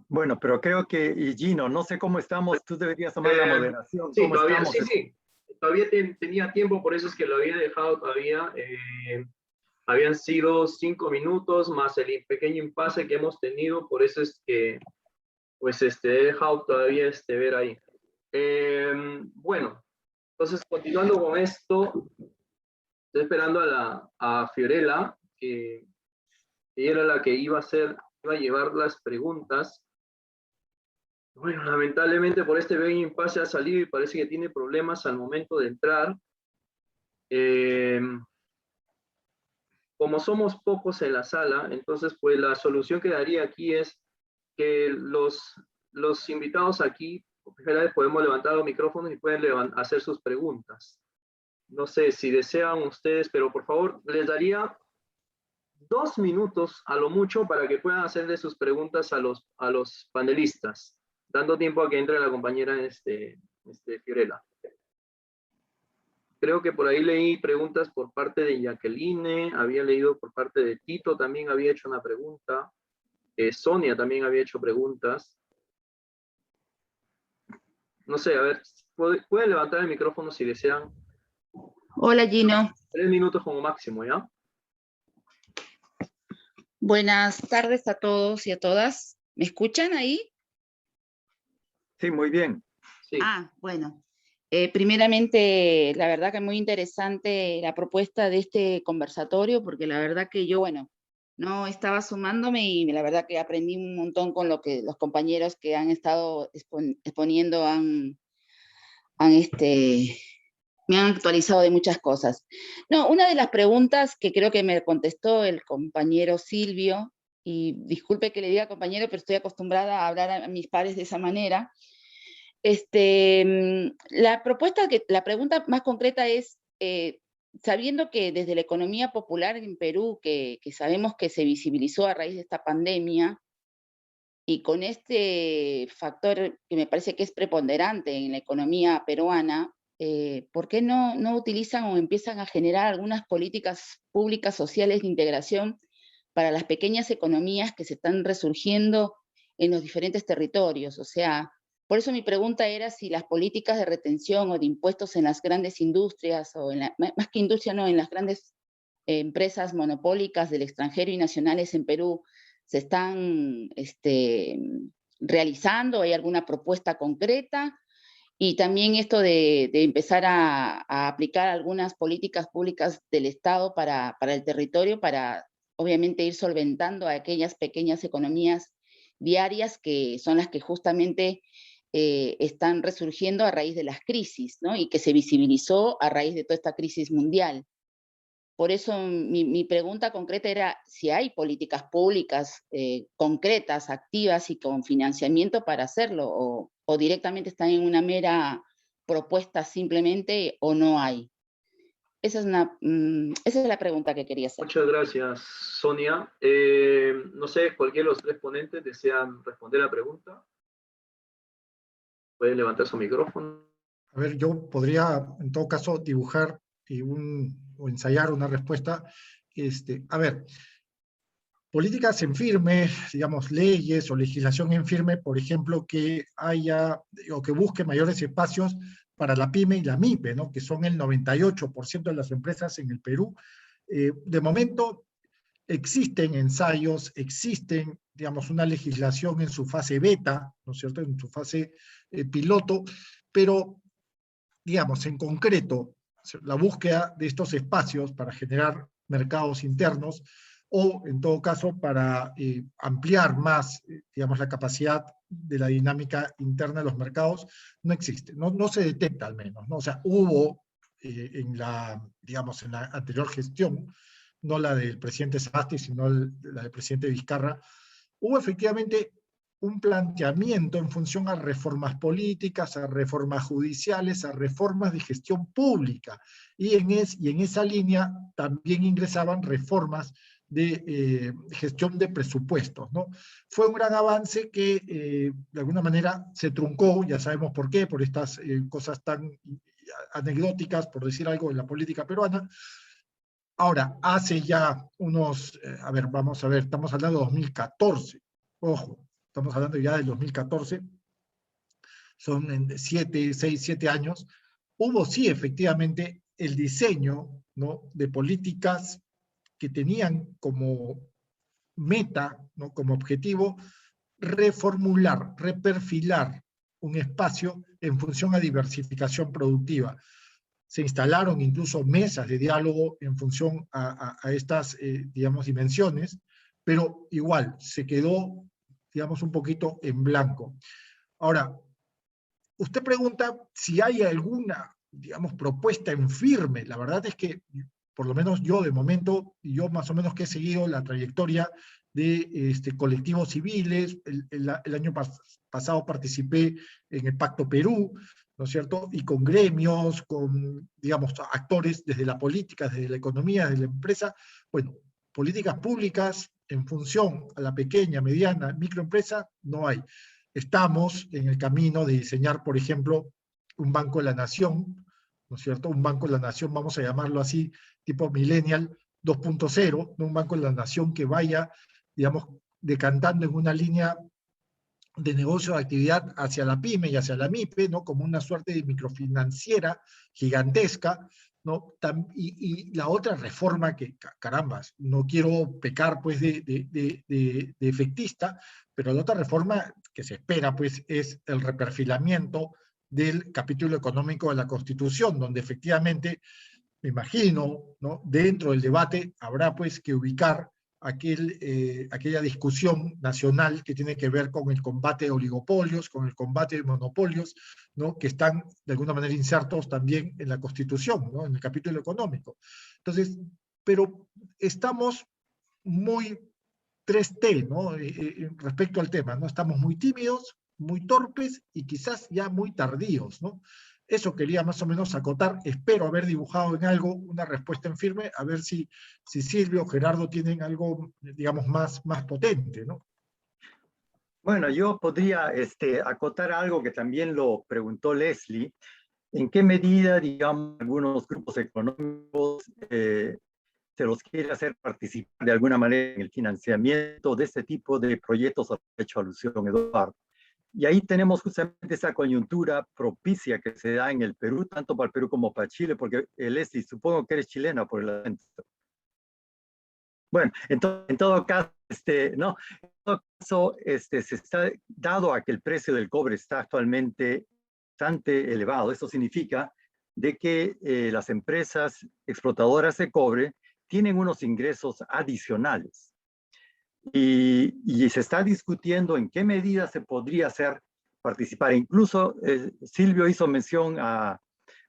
Bueno, pero creo que, y Gino, no sé cómo estamos, tú deberías tomar la moderación. Sí, ¿Cómo todavía, estamos? sí. Todavía tenía tiempo, por eso es que lo había dejado todavía. Habían sido 5 minutos más el pequeño impasse que hemos tenido, por eso es que pues he dejado todavía ver ahí. Bueno, entonces continuando con esto, estoy esperando a Fiorella, que ella era la que iba a llevar las preguntas. Bueno, lamentablemente por este pequeño impasse ha salido y parece que tiene problemas al momento de entrar. Como somos pocos en la sala, entonces pues la solución que daría aquí es que los invitados aquí, podemos levantar los micrófonos y pueden hacer sus preguntas. No sé si desean ustedes, pero por favor les daría 2 minutos a lo mucho para que puedan hacerle sus preguntas a los panelistas, dando tiempo a que entre la compañera Fiorella. Creo que por ahí leí preguntas por parte de Jacqueline, había leído por parte de Tito, también había hecho una pregunta. Sonia también había hecho preguntas. No sé, a ver, pueden levantar el micrófono si desean. Hola Gino. 3 minutos como máximo, ¿ya? Buenas tardes a todos y a todas. ¿Me escuchan ahí? Sí, muy bien. Sí. Bueno. Primeramente, la verdad que muy interesante la propuesta de este conversatorio, porque la verdad que yo, no estaba sumándome y la verdad que aprendí un montón con lo que los compañeros que han estado exponiendo me han actualizado de muchas cosas. No, una de las preguntas que creo que me contestó el compañero Silvio, y disculpe que le diga compañero, pero estoy acostumbrada a hablar a mis pares de esa manera. La pregunta más concreta es, sabiendo que desde la economía popular en Perú, que sabemos que se visibilizó a raíz de esta pandemia, y con este factor que me parece que es preponderante en la economía peruana, ¿por qué no utilizan o empiezan a generar algunas políticas públicas sociales de integración para las pequeñas economías que se están resurgiendo en los diferentes territorios? O sea, Por eso mi pregunta era si las políticas de retención o de impuestos en las grandes industrias, o más que industria, no, en las grandes empresas monopólicas del extranjero y nacionales en Perú, se están realizando, ¿hay alguna propuesta concreta? Y también esto de empezar a aplicar algunas políticas públicas del Estado para el territorio, para obviamente ir solventando a aquellas pequeñas economías diarias que son las que justamente están resurgiendo a raíz de las crisis, ¿no? Y que se visibilizó a raíz de toda esta crisis mundial. Por eso mi pregunta concreta era si hay políticas públicas concretas, activas y con financiamiento para hacerlo, o directamente están en una mera propuesta simplemente, o no hay. Esa es la pregunta que quería hacer. Muchas gracias, Sonia. No sé, cualquiera de los tres ponentes desean responder la pregunta. Pueden levantar su micrófono. A ver, yo podría, en todo caso, dibujar o ensayar una respuesta. A ver, políticas en firme, digamos, leyes o legislación en firme, por ejemplo, que haya o que busque mayores espacios para la PYME y la MIPE, ¿no? Que son el 98% de las empresas en el Perú. De momento, existen ensayos, existen, digamos, una legislación en su fase beta, ¿no es cierto?, en su fase piloto, pero, digamos, en concreto, la búsqueda de estos espacios para generar mercados internos o, en todo caso, para ampliar más, digamos, la capacidad de la dinámica interna de los mercados, no existe, no se detecta al menos, ¿no? O sea, hubo digamos, en la anterior gestión, no la del presidente Sagasti, sino la del presidente Vizcarra, hubo efectivamente un planteamiento en función a reformas políticas, a reformas judiciales, a reformas de gestión pública, y en esa línea también ingresaban reformas de gestión de presupuestos, ¿no? Fue un gran avance que de alguna manera se truncó, ya sabemos por qué, por estas cosas tan anecdóticas, por decir algo, en la política peruana. Ahora, hace ya unos, a ver, vamos a ver, estamos hablando de 2014, ojo, estamos hablando ya del 2014, son 7 años, hubo sí efectivamente el diseño, ¿no?, de políticas que tenían como meta, ¿no?, como objetivo, reformular, reperfilar un espacio en función a diversificación productiva. Se instalaron incluso mesas de diálogo en función a estas, digamos, dimensiones, pero igual se quedó, digamos, un poquito en blanco. Ahora, usted pregunta si hay alguna, digamos, propuesta en firme. La verdad es que, por lo menos yo de momento, y yo más o menos que he seguido la trayectoria de colectivos civiles, el año pasado participé en el Pacto Perú, ¿no es cierto? Y con gremios, con, digamos, actores desde la política, desde la economía, desde la empresa. Bueno, políticas públicas en función a la pequeña, mediana, microempresa, no hay. Estamos en el camino de diseñar, por ejemplo, un Banco de la Nación, ¿no es cierto? Un Banco de la Nación, vamos a llamarlo así, tipo Millennial 2.0, ¿no? Un Banco de la Nación que vaya, digamos, decantando en una línea de negocio de actividad hacia la PYME y hacia la MIPE, ¿no? Como una suerte de microfinanciera gigantesca, ¿no? Y la otra reforma que, carambas, no quiero pecar pues de efectista, pero la otra reforma que se espera pues es el reperfilamiento del capítulo económico de la Constitución, donde efectivamente, me imagino, ¿no?, dentro del debate habrá pues que ubicar aquella discusión nacional que tiene que ver con el combate de oligopolios, con el combate de monopolios, ¿no?, que están de alguna manera insertos también en la Constitución, ¿no?, en el capítulo económico. Entonces, pero estamos muy 3T, ¿no?, respecto al tema, ¿no? Estamos muy tímidos, muy torpes y quizás ya muy tardíos, ¿no? Eso quería más o menos acotar. Espero haber dibujado en algo una respuesta en firme, a ver si Silvio o Gerardo tienen algo, digamos, más potente, ¿no? Bueno, yo podría acotar algo que también lo preguntó Leslie. ¿En qué medida, digamos, algunos grupos económicos se los quiere hacer participar de alguna manera en el financiamiento de este tipo de proyectos a los que ha hecho alusión Eduardo? Y ahí tenemos justamente esa coyuntura propicia que se da en el Perú, tanto para el Perú como para Chile, porque Leslie, supongo que eres chilena por el acento. Bueno, en todo caso, no, en todo caso, se está, dado a que el precio del cobre está actualmente bastante elevado, esto significa de que las empresas explotadoras de cobre tienen unos ingresos adicionales. Y se está discutiendo en qué medida se podría hacer participar. Incluso Silvio hizo mención a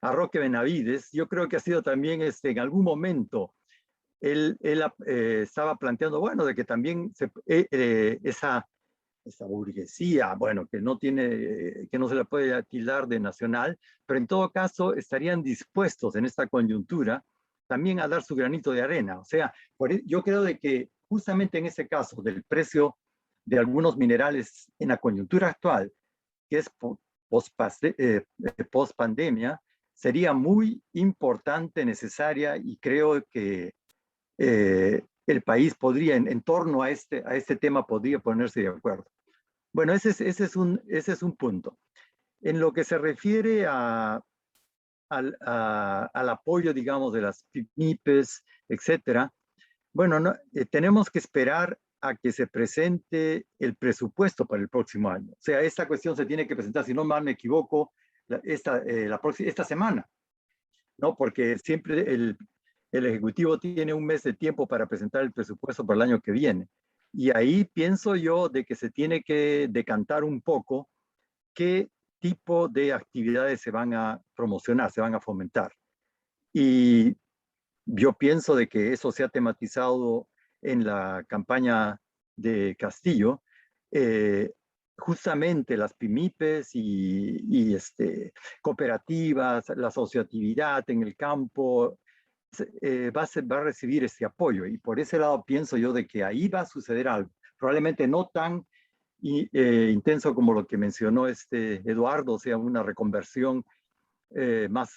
Roque Benavides. Yo creo que ha sido también en algún momento él estaba planteando, bueno, de que también esa burguesía, bueno, que no tiene, que no se le puede tildar de nacional, pero en todo caso estarían dispuestos en esta coyuntura también a dar su granito de arena. O sea, yo creo de que justamente en ese caso del precio de algunos minerales en la coyuntura actual, que es post pandemia, sería muy importante, necesaria, y creo que el país podría, en torno a este tema, podría ponerse de acuerdo. Bueno, ese es un punto. En lo que se refiere al apoyo, digamos, de las MIPES, etcétera, bueno, tenemos que esperar a que se presente el presupuesto para el próximo año. O sea, esta cuestión se tiene que presentar, si no mal me equivoco, esta semana, ¿no? Porque siempre el Ejecutivo tiene un mes de tiempo para presentar el presupuesto para el año que viene. Y ahí pienso yo de que se tiene que decantar un poco qué tipo de actividades se van a promocionar, se van a fomentar. Y yo pienso de que eso se ha tematizado en la campaña de Castillo, justamente las PIMIPES y cooperativas, la asociatividad en el campo, va a recibir este apoyo. Y por ese lado pienso yo de que ahí va a suceder algo. Probablemente no tan intenso como lo que mencionó Eduardo, o sea, una reconversión más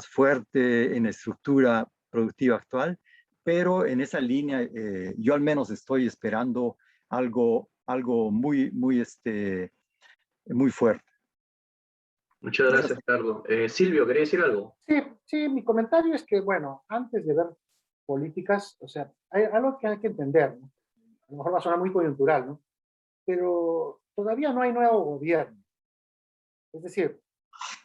fuerte en la estructura productiva actual, pero en esa línea yo al menos estoy esperando algo muy fuerte. Muchas gracias, Carlos. Silvio, ¿quería decir algo? Sí, sí, mi comentario es que, bueno, antes de ver políticas, o sea, hay algo que hay que entender, ¿no? A lo mejor va a sonar muy coyuntural, ¿no? Pero todavía no hay nuevo gobierno. Es decir,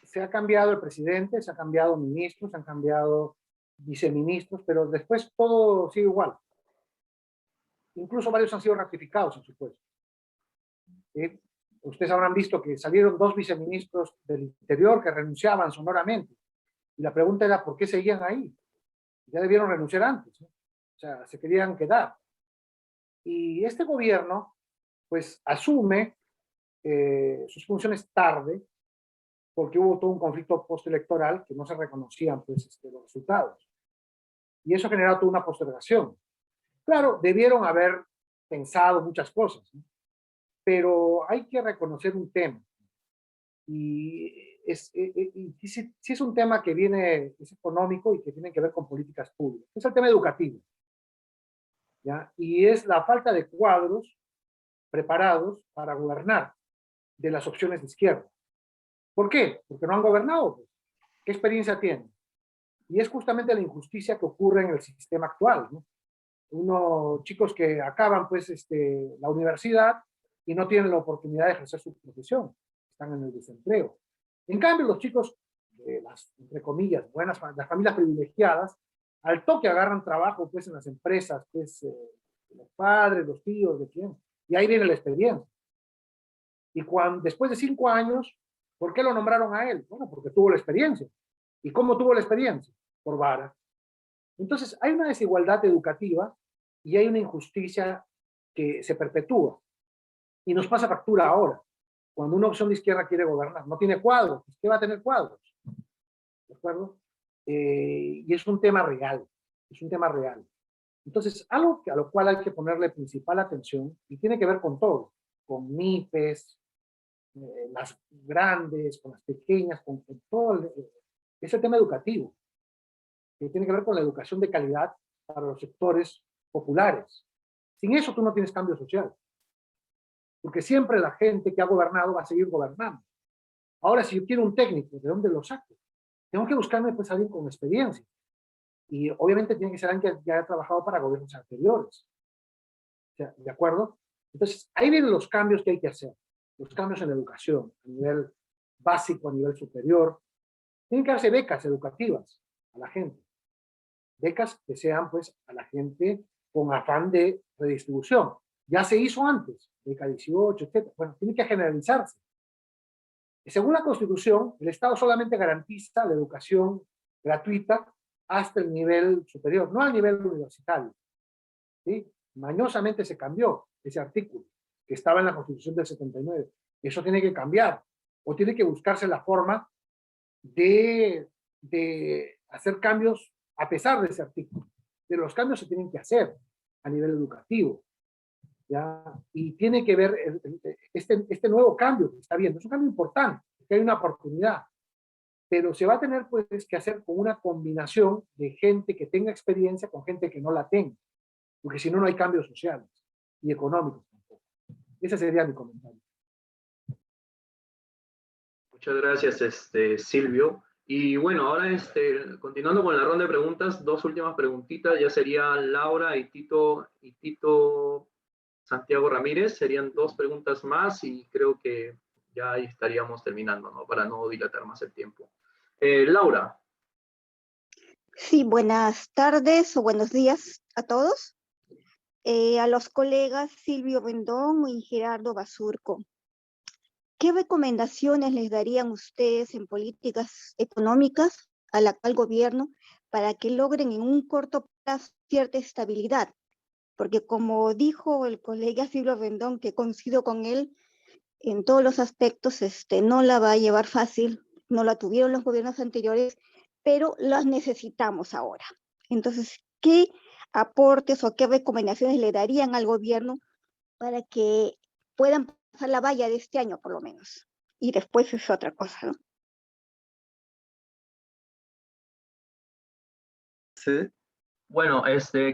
se ha cambiado el presidente, se han cambiado ministros, se han cambiado viceministros, pero después todo sigue igual. Incluso varios han sido ratificados en su puesto. ¿Sí? Ustedes habrán visto que salieron 2 viceministros del Interior que renunciaban sonoramente. Y la pregunta era, ¿por qué seguían ahí? Ya debieron renunciar antes, ¿no? O sea, se querían quedar. Y este gobierno, pues, asume sus funciones tarde, porque hubo todo un conflicto postelectoral que no se reconocían, pues, los resultados. Y eso generó toda una postergación. Claro, debieron haber pensado muchas cosas, ¿no? Pero hay que reconocer un tema. Y sí es un tema que es económico y que tiene que ver con políticas públicas. Es el tema educativo, ¿ya? Y es la falta de cuadros preparados para gobernar de las opciones de izquierda. ¿Por qué? Porque no han gobernado, pues. ¿Qué experiencia tienen? Y es justamente la injusticia que ocurre en el sistema actual, ¿no? Chicos que acaban, pues, la universidad y no tienen la oportunidad de ejercer su profesión, están en el desempleo. En cambio, los chicos de las, entre comillas, las familias privilegiadas, al toque agarran trabajo, pues, en las empresas, pues, los padres, los tíos, de quién, y ahí viene la experiencia. Y después de 5 años, ¿por qué lo nombraron a él? Bueno, porque tuvo la experiencia. ¿Y cómo tuvo la experiencia? Por vara. Entonces, hay una desigualdad educativa y hay una injusticia que se perpetúa. Y nos pasa factura ahora. Cuando una opción de izquierda quiere gobernar, no tiene cuadros. ¿Qué va a tener cuadros? ¿De acuerdo? Y es un tema real. Es un tema real. Entonces, algo a lo cual hay que ponerle principal atención, y tiene que ver con todo, con MIPES, las grandes, con las pequeñas, con todo, es el tema educativo, que tiene que ver con la educación de calidad para los sectores populares. Sin eso tú no tienes cambio social. porque siempre la gente que ha gobernado va a seguir gobernando. Ahora, si yo quiero un técnico, ¿de dónde lo saco? Tengo que buscarme pues alguien con experiencia. Y obviamente tiene que ser alguien que ya haya trabajado para gobiernos anteriores. O sea, ¿de acuerdo? Entonces, ahí vienen los cambios que hay que hacer. Los cambios en la educación, a nivel básico, a nivel superior. Tienen que darse becas educativas a la gente. Becas que sean, pues, a la gente con afán de redistribución. Ya se hizo antes, beca 18, etc. Bueno, tiene que generalizarse. Y según la Constitución, el Estado solamente garantiza la educación gratuita hasta el nivel superior, no al nivel universitario. ¿Sí? Mañosamente se cambió ese artículo que estaba en la Constitución del 79. Eso tiene que cambiar, o tiene que buscarse la forma de hacer cambios a pesar de ese artículo. Pero los cambios se tienen que hacer a nivel educativo. ¿Ya? Y tiene que ver este nuevo cambio que está viendo. Es un cambio importante, que hay una oportunidad, pero se va a tener pues que hacer con una combinación de gente que tenga experiencia con gente que no la tenga, porque si no, no hay cambios sociales y económicos tampoco. Ese sería mi comentario. Muchas gracias, Silvio. Y bueno, ahora continuando con la ronda de preguntas, dos últimas preguntitas, ya serían Laura y Tito Santiago Ramírez, serían dos preguntas más y creo que ya ahí estaríamos terminando, ¿no? Para no dilatar más el tiempo. Laura. Sí, buenas tardes o buenos días a todos. A los colegas Silvio Rendón y Gerardo Basurco. ¿Qué recomendaciones les darían ustedes en políticas económicas al actual gobierno para que logren en un corto plazo cierta estabilidad? Porque como dijo el colega Silvio Rendón, que coincido con él en todos los aspectos, no la va a llevar fácil, no la tuvieron los gobiernos anteriores, pero las necesitamos ahora. Entonces, ¿qué aportes o qué recomendaciones le darían al gobierno para que puedan pasar la valla de este año, por lo menos? Y después es otra cosa, ¿no? Sí. Bueno,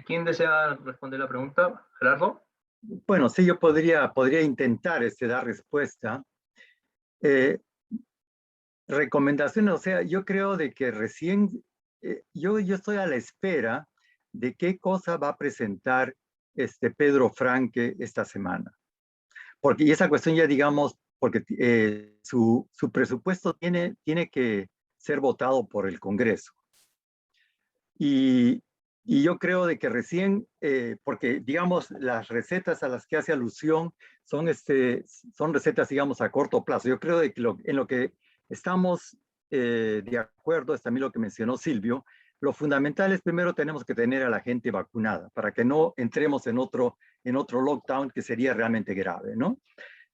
¿quién desea responder la pregunta? ¿Gerardo? Bueno, sí, yo podría intentar dar respuesta. Recomendaciones, o sea, yo creo de que recién, yo estoy a la espera de qué cosa va a presentar Pedro Franque esta semana. Porque, y esa cuestión ya digamos, porque su presupuesto tiene que ser votado por el Congreso. Y yo creo de que recién, porque digamos, las recetas a las que hace alusión son recetas, digamos, a corto plazo. Yo creo de que en lo que estamos de acuerdo, es también lo que mencionó Silvio, lo fundamental es primero tenemos que tener a la gente vacunada para que no entremos en otro lockdown que sería realmente grave, ¿no?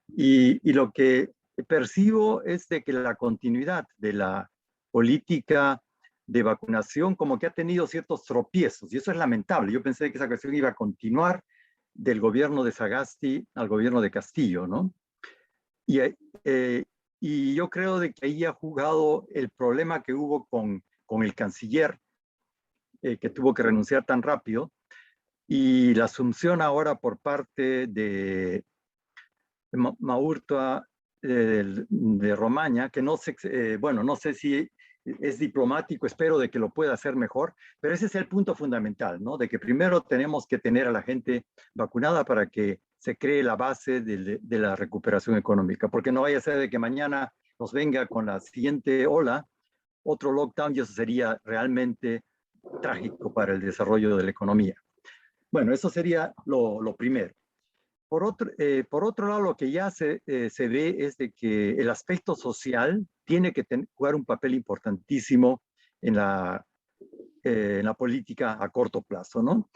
Y lo que percibo es de que la continuidad de la política de vacunación como que ha tenido ciertos tropiezos, y eso es lamentable. Yo pensé que esa cuestión iba a continuar del gobierno de Sagasti al gobierno de Castillo, ¿no? Y yo creo de que ahí ha jugado el problema que hubo con el canciller, que tuvo que renunciar tan rápido, y la asunción ahora por parte de Maurtua de Romaña, que no sé, bueno, no sé si es diplomático, espero de que lo pueda hacer mejor, pero ese es el punto fundamental, ¿no? De que primero tenemos que tener a la gente vacunada para que se cree la base de la recuperación económica, porque no vaya a ser de que mañana nos venga con la siguiente ola otro lockdown y eso sería realmente trágico para el desarrollo de la economía. Bueno, eso sería lo primero. Por otro lado, lo que ya se ve es de que el aspecto social tiene que jugar un papel importantísimo en la política a corto plazo, ¿no?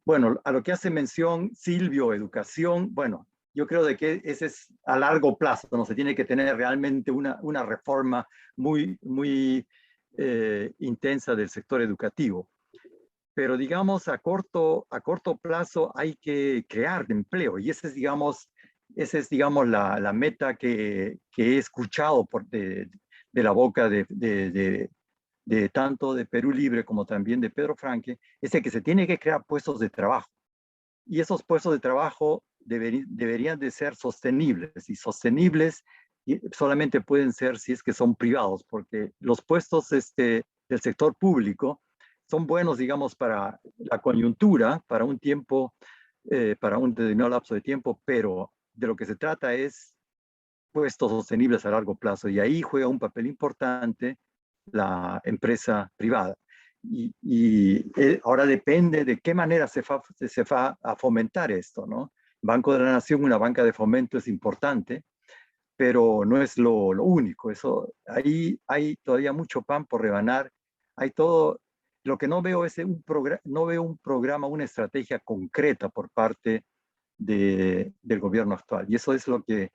Bueno, a lo que hace mención Silvio, educación, bueno, yo creo de que ese es a largo plazo, ¿no? Se tiene que tener realmente una reforma muy intensa del sector educativo. Pero digamos a corto plazo hay que crear empleo y esa es digamos la meta que he escuchado de la boca de tanto de Perú Libre como también de Pedro Franque, es de que se tiene que crear puestos de trabajo. Y esos puestos de trabajo deberían de ser sostenibles, y sostenibles solamente pueden ser si es que son privados, porque los puestos del sector público son buenos, digamos, para la coyuntura, para un tiempo, para un determinado lapso de tiempo, pero de lo que se trata es puestos sostenibles a largo plazo, y ahí juega un papel importante la empresa privada. Ahora depende de qué manera se va a fomentar esto, ¿no? Banco de la Nación, una banca de fomento es importante, pero no es lo único. Eso, ahí hay todavía mucho pan por rebanar. Hay todo. Lo que no veo es no veo un programa, una estrategia concreta por parte del gobierno actual. Y eso es lo que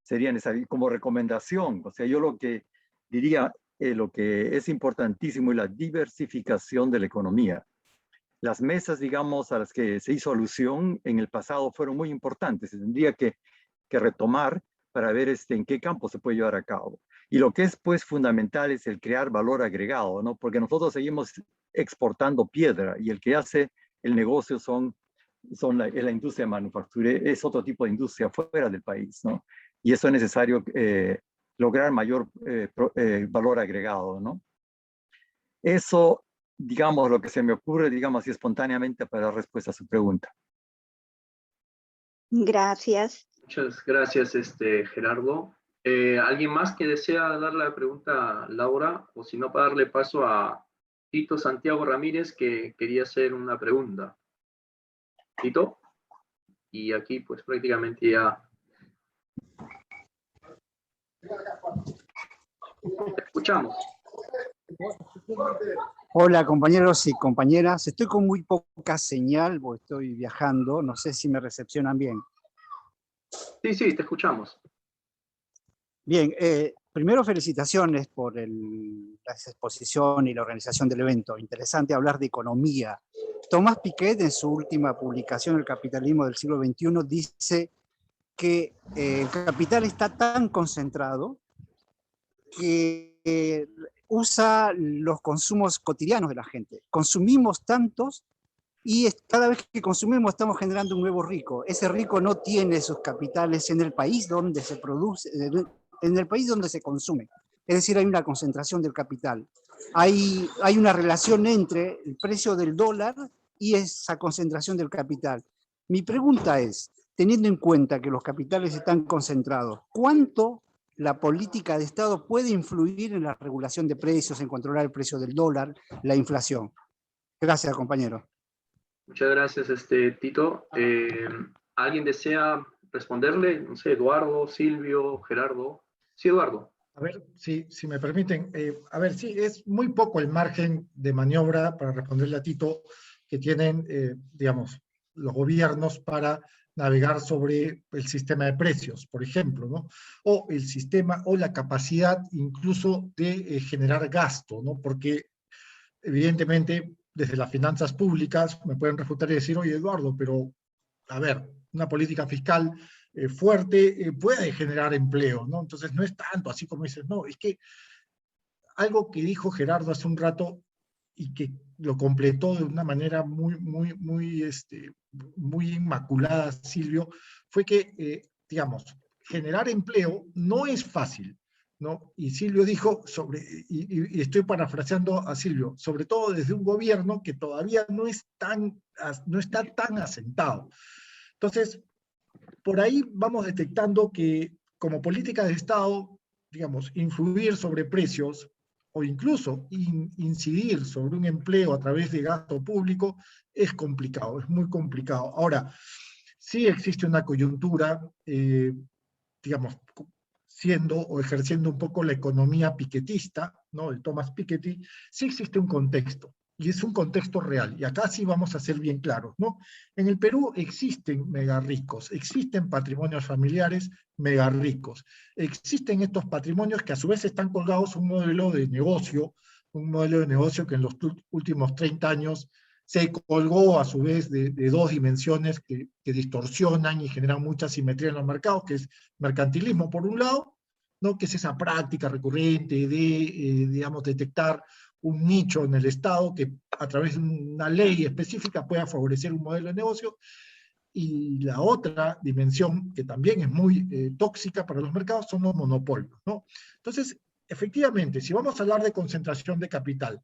sería necesario como recomendación. O sea, yo lo que diría, lo que es importantísimo es la diversificación de la economía. Las mesas, digamos, a las que se hizo alusión en el pasado fueron muy importantes. Se tendría que retomar para ver en qué campo se puede llevar a cabo. Y lo que es, pues, fundamental es el crear valor agregado, ¿no? Porque nosotros seguimos exportando piedra, y el que hace el negocio es la industria manufacturera, es otro tipo de industria fuera del país, ¿no? Y eso es necesario lograr mayor valor agregado, ¿no? Eso, digamos, lo que se me ocurre, digamos así, espontáneamente para dar respuesta a su pregunta. Gracias. Muchas gracias, Gerardo. ¿Alguien más que desea dar la pregunta a Laura? O si no, para darle paso a Tito Santiago Ramírez, que quería hacer una pregunta. Tito. Y aquí, pues, prácticamente ya... Te escuchamos. Hola compañeros y compañeras, estoy con muy poca señal porque estoy viajando, no sé si me recepcionan bien. Sí, te escuchamos. Bien, primero felicitaciones por la exposición y la organización del evento. Interesante hablar de economía. Thomas Piketty, en su última publicación, El capitalismo del siglo XXI, dice que el capital está tan concentrado que usa los consumos cotidianos de la gente. Consumimos tantos y cada vez que consumimos estamos generando un nuevo rico. Ese rico no tiene sus capitales en el país donde se produce, en el país donde se consume. Es decir, hay una concentración del capital. Hay una relación entre el precio del dólar y esa concentración del capital. Mi pregunta es, teniendo en cuenta que los capitales están concentrados, ¿cuánto la política de Estado puede influir en la regulación de precios, en controlar el precio del dólar, la inflación? Gracias, compañero. Muchas gracias, Tito. ¿Alguien desea responderle? No sé, Eduardo, Silvio, Gerardo. Sí, Eduardo. A ver, si me permiten, a ver, sí, es muy poco el margen de maniobra para responderle a Tito que tienen, digamos, los gobiernos para navegar sobre el sistema de precios, por ejemplo, ¿no? O el sistema, o la capacidad incluso de generar gasto, ¿no? Porque evidentemente desde las finanzas públicas me pueden refutar y decir, oye Eduardo, pero a ver, una política fiscal fuerte puede generar empleo, ¿no? Entonces no es tanto así como dices, no, es que algo que dijo Gerardo hace un rato y que lo completó de una manera muy inmaculada, Silvio, fue que, digamos, generar empleo no es fácil, ¿no? Y Silvio dijo, y estoy parafraseando a Silvio, sobre todo desde un gobierno que todavía no está tan asentado. Entonces, por ahí vamos detectando que como política de Estado, digamos, influir sobre precios o incluso incidir sobre un empleo a través de gasto público es complicado, es muy complicado. Ahora, sí existe una coyuntura, digamos, siendo o ejerciendo un poco la economía piquetista, ¿no? El Thomas Piketty, sí existe un contexto. Y es un contexto real, y acá sí vamos a ser bien claros, ¿no? En el Perú existen mega ricos, existen patrimonios familiares mega ricos, existen estos patrimonios que a su vez están colgados un modelo de negocio que en los últimos 30 años se colgó a su vez de dos dimensiones que distorsionan y generan mucha simetría en los mercados, que es mercantilismo por un lado, ¿no? Que es esa práctica recurrente de, digamos, detectar un nicho en el Estado que a través de una ley específica pueda favorecer un modelo de negocio, Y la otra dimensión, que también es muy tóxica para los mercados, son los monopolios, ¿no? Entonces, efectivamente, si vamos a hablar de concentración de capital,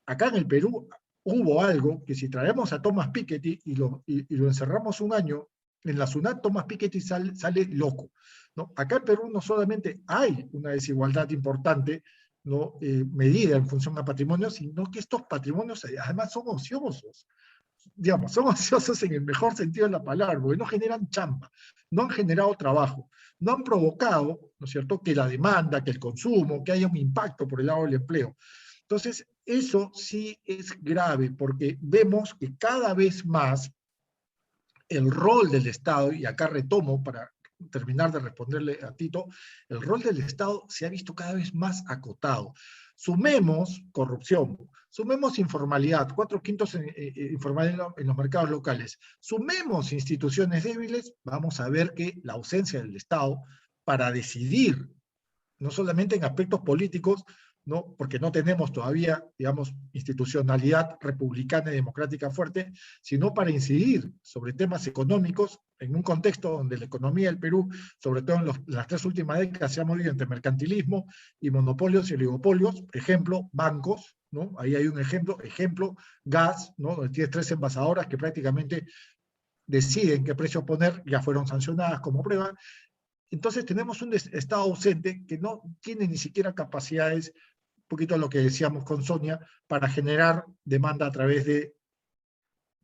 acá en el Perú hubo algo que si traemos a Thomas Piketty y lo encerramos un año en la SUNAT, Thomas Piketty sale loco, ¿no? Acá en Perú no solamente hay una desigualdad importante, ¿no? Medida en función a patrimonio, sino que estos patrimonios además son ociosos. Digamos, son ociosos en el mejor sentido de la palabra, porque no generan chamba, no han generado trabajo, no han provocado, ¿no es cierto?, que la demanda, que el consumo, que haya un impacto por el lado del empleo. Entonces, eso sí es grave, porque vemos que cada vez más el rol del Estado, y acá retomo para terminar de responderle a Tito, el rol del Estado se ha visto cada vez más acotado. Sumemos corrupción, sumemos informalidad, 4/5 informalidad en los mercados locales, sumemos instituciones débiles, vamos a ver que la ausencia del Estado para decidir, no solamente en aspectos políticos, ¿no? Porque no tenemos todavía, digamos, institucionalidad republicana y democrática fuerte, sino para incidir sobre temas económicos en un contexto donde la economía del Perú, sobre todo en las 3 últimas décadas, se ha movido entre mercantilismo y monopolios y oligopolios. Ejemplo, bancos, ¿no? Ahí hay un ejemplo, gas, ¿no? Donde tienes 3 envasadoras que prácticamente deciden qué precio poner, ya fueron sancionadas como prueba. Entonces tenemos un Estado ausente que no tiene ni siquiera capacidades, un poquito lo que decíamos con Sonia, para generar demanda a través de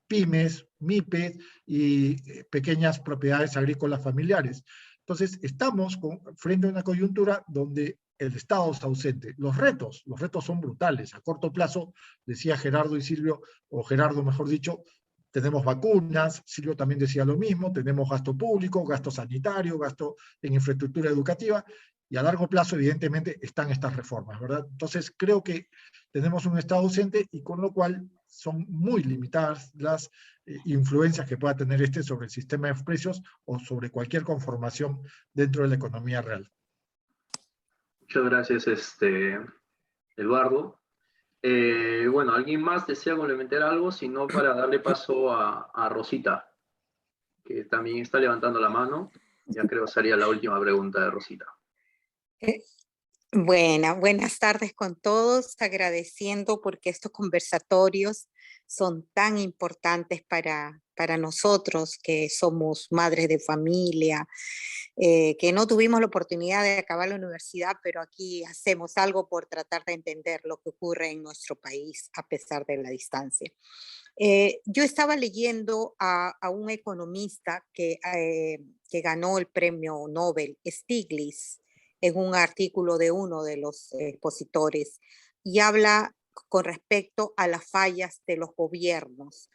pymes, MIPES y pequeñas propiedades agrícolas familiares. Entonces estamos frente a una coyuntura donde el Estado es ausente. Los retos son brutales. A corto plazo, decía Gerardo y Silvio, o Gerardo mejor dicho, tenemos vacunas, Silvio también decía lo mismo, tenemos gasto público, gasto sanitario, gasto en infraestructura educativa, y a largo plazo, evidentemente, están estas reformas, ¿verdad? Entonces, creo que tenemos un Estado ausente y con lo cual son muy limitadas las influencias que pueda tener este sobre el sistema de precios o sobre cualquier conformación dentro de la economía real. Muchas gracias, Eduardo. Bueno, ¿alguien más desea complementar algo? Si no, para darle paso a Rosita, que también está levantando la mano. Ya creo que sería la última pregunta de Rosita. Buenas tardes con todos, agradeciendo porque estos conversatorios son tan importantes para nosotros que somos madres de familia, que no tuvimos la oportunidad de acabar la universidad, pero aquí hacemos algo por tratar de entender lo que ocurre en nuestro país a pesar de la distancia. Yo estaba leyendo a un economista que ganó el premio Nobel, Stiglitz, en un artículo de uno de los expositores, y habla con respecto a las fallas de los gobiernos,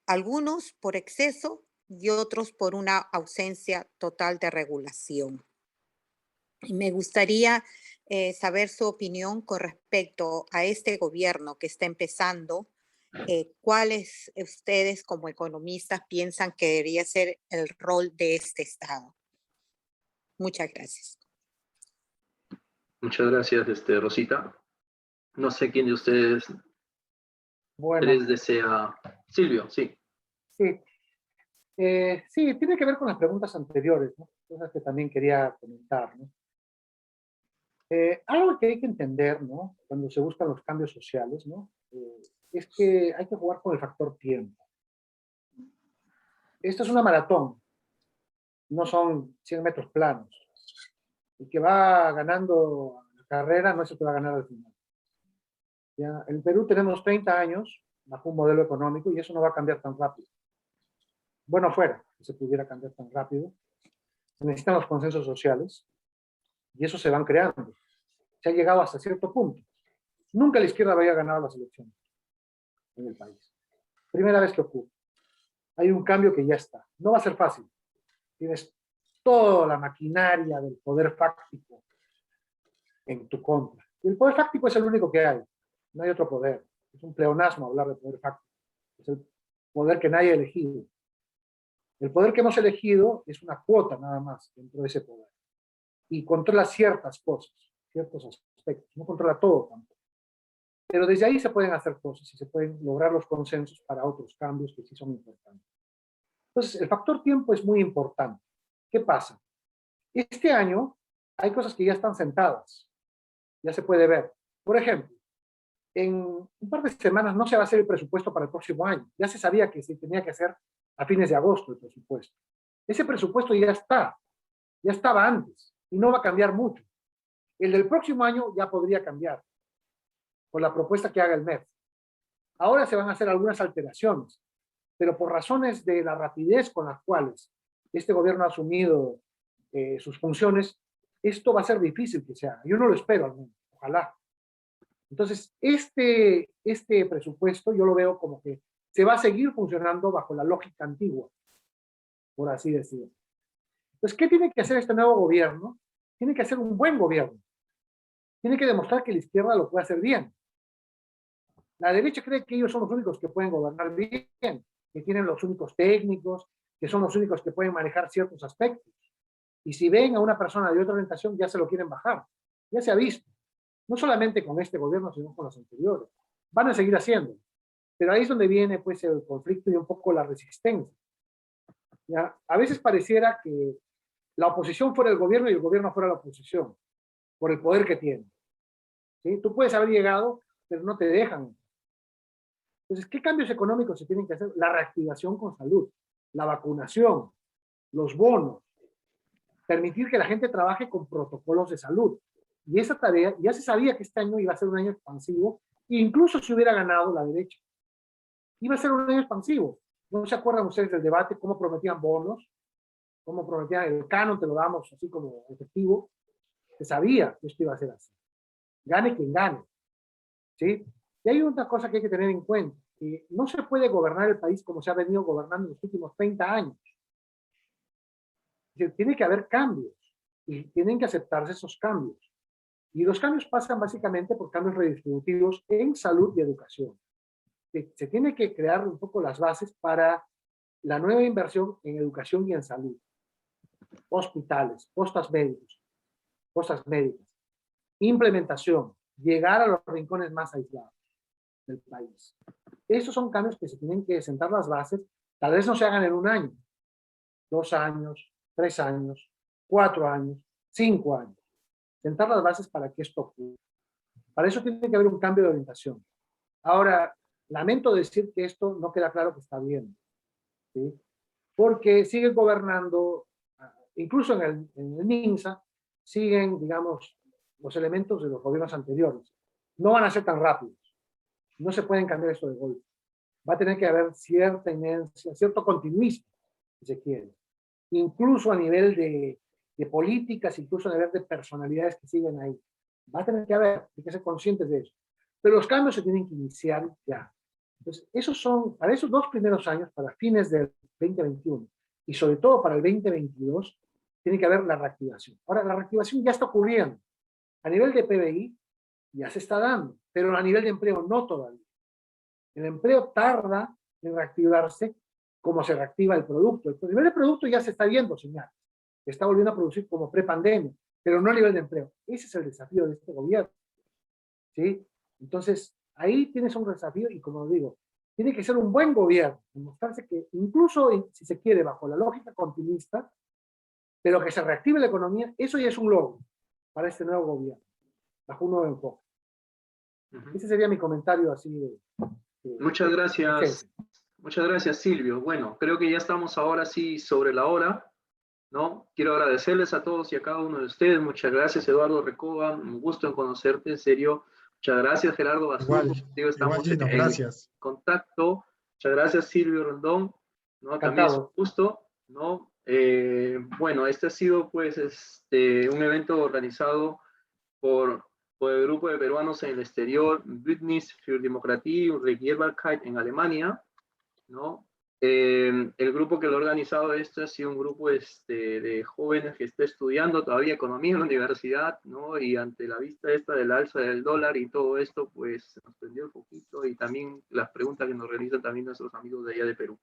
algunos por exceso y otros por una ausencia total de regulación. Y me gustaría saber su opinión con respecto a este gobierno que está empezando. ¿Cuáles ustedes como economistas piensan que debería ser el rol de este Estado? Muchas gracias. Muchas gracias, Rosita. No sé quién de ustedes Bueno, les desea. Silvio, sí. sí. Sí, tiene que ver con las preguntas anteriores, ¿no? Cosas que también quería comentar, ¿no? Algo que hay que entender, ¿no? Cuando se buscan los cambios sociales, ¿no? Es que hay que jugar con el factor tiempo. Esto es una maratón, no son 100 metros planos. El que va ganando la carrera no es el que va a ganar al final. ¿Ya? En Perú tenemos 30 años bajo un modelo económico y eso no va a cambiar tan rápido. Bueno, fuera que se pudiera cambiar tan rápido. Se necesitan los consensos sociales y eso se van creando. Se ha llegado hasta cierto punto. Nunca la izquierda había ganado las elecciones en el país. Primera vez que ocurre. Hay un cambio que ya está. No va a ser fácil. Tienes toda la maquinaria del poder fáctico en tu contra. Y el poder fáctico es el único que hay. No hay otro poder. Es un pleonasmo hablar de poder fáctico. Es el poder que nadie ha elegido. El poder que hemos elegido es una cuota nada más dentro de ese poder. Y controla ciertas cosas, ciertos aspectos. No controla todo tampoco. Pero desde ahí se pueden hacer cosas y se pueden lograr los consensos para otros cambios que sí son importantes. Entonces, el factor tiempo es muy importante. ¿Qué pasa? Este año hay cosas que ya están sentadas, ya se puede ver. Por ejemplo, en un par de semanas no se va a hacer el presupuesto para el próximo año. Ya se sabía que se tenía que hacer a fines de agosto el presupuesto. Ese presupuesto ya está, ya estaba antes y no va a cambiar mucho. El del próximo año ya podría cambiar por la propuesta que haga el MEF. Ahora se van a hacer algunas alteraciones, pero por razones de la rapidez con las cuales este gobierno ha asumido sus funciones, esto va a ser difícil que se haga. Yo no lo espero, al menos, ojalá. Entonces, este presupuesto yo lo veo como que se va a seguir funcionando bajo la lógica antigua, por así decirlo. Entonces, ¿qué tiene que hacer este nuevo gobierno? Tiene que hacer un buen gobierno. Tiene que demostrar que la izquierda lo puede hacer bien. La derecha cree que ellos son los únicos que pueden gobernar bien, que tienen los únicos técnicos, que son los únicos que pueden manejar ciertos aspectos. Y si ven a una persona de otra orientación, ya se lo quieren bajar. Ya se ha visto. No solamente con este gobierno, sino con los anteriores. Van a seguir haciendo. Pero ahí es donde viene pues, el conflicto y un poco la resistencia. ¿Ya? A veces pareciera que la oposición fuera el gobierno y el gobierno fuera la oposición, por el poder que tiene. ¿Sí? Tú puedes haber llegado, pero no te dejan. Entonces, ¿qué cambios económicos se tienen que hacer? La reactivación con salud, la vacunación, los bonos, permitir que la gente trabaje con protocolos de salud. Y esa tarea, ya se sabía que este año iba a ser un año expansivo, incluso si hubiera ganado la derecha. Iba a ser un año expansivo. ¿No se acuerdan ustedes del debate, cómo prometían bonos? Cómo prometían el canon, te lo damos así como efectivo. Se sabía que esto iba a ser así. Gane quien gane. ¿Sí? Y hay una cosa que hay que tener en cuenta, que no se puede gobernar el país como se ha venido gobernando en los últimos 30 años. Es decir, tiene que haber cambios y tienen que aceptarse esos cambios. Y los cambios pasan básicamente por cambios redistributivos en salud y educación. Se tiene que crear un poco las bases para la nueva inversión en educación y en salud. Hospitales, postas médicas, implementación, llegar a los rincones más aislados del país. Estos son cambios que se tienen que sentar las bases, tal vez no se hagan en un año, 2 años, 3 años, 4 años, 5 años. Sentar las bases para que esto ocurra. Para eso tiene que haber un cambio de orientación. Ahora, lamento decir que esto no queda claro que está bien, ¿sí? Porque siguen gobernando, incluso en el MINSA, siguen, digamos, los elementos de los gobiernos anteriores. No van a ser tan rápidos. No se pueden cambiar esto de golpe. Va a tener que haber cierta inercia, cierto continuismo, si se quiere. Incluso a nivel de políticas, incluso a nivel de personalidades que siguen ahí. Va a tener que haber, hay que ser conscientes de eso. Pero los cambios se tienen que iniciar ya. Entonces, para esos 2 primeros años, para fines del 2021, y sobre todo para el 2022, tiene que haber la reactivación. Ahora, la reactivación ya está ocurriendo. A nivel de PBI, ya se está dando, pero a nivel de empleo no todavía. El empleo tarda en reactivarse como se reactiva el producto. El nivel de producto ya se está viendo, señales. Se está volviendo a producir como prepandemia, pero no a nivel de empleo. Ese es el desafío de este gobierno. ¿Sí? Entonces, ahí tienes un desafío y como digo, tiene que ser un buen gobierno, demostrarse que incluso, si se quiere, bajo la lógica continuista, pero que se reactive la economía, eso ya es un logro para este nuevo gobierno, bajo un nuevo enfoque. Ese sería mi comentario así Muchas gracias. Muchas gracias, Silvio. Bueno, creo que ya estamos ahora sí sobre la hora, ¿no? Quiero agradecerles a todos y a cada uno de ustedes. Muchas gracias, Eduardo Recoba. Un gusto en conocerte, en serio. Muchas gracias, Gerardo Basur. Estamos Gino, en gracias. contacto. Muchas gracias, Silvio Rondón. ¿No? También es un gusto, ¿no? Bueno, este ha sido pues un evento organizado por el grupo de peruanos en el exterior, Bündnis für Demokratie und Regierbarkeit en Alemania, ¿no? El grupo que lo ha organizado esto ha sido un grupo de jóvenes que está estudiando todavía economía en la universidad, ¿no? Y ante la vista del alza del dólar y todo esto, pues nos prendió el foquito y también las preguntas que nos realizan también nuestros amigos de allá de Perú,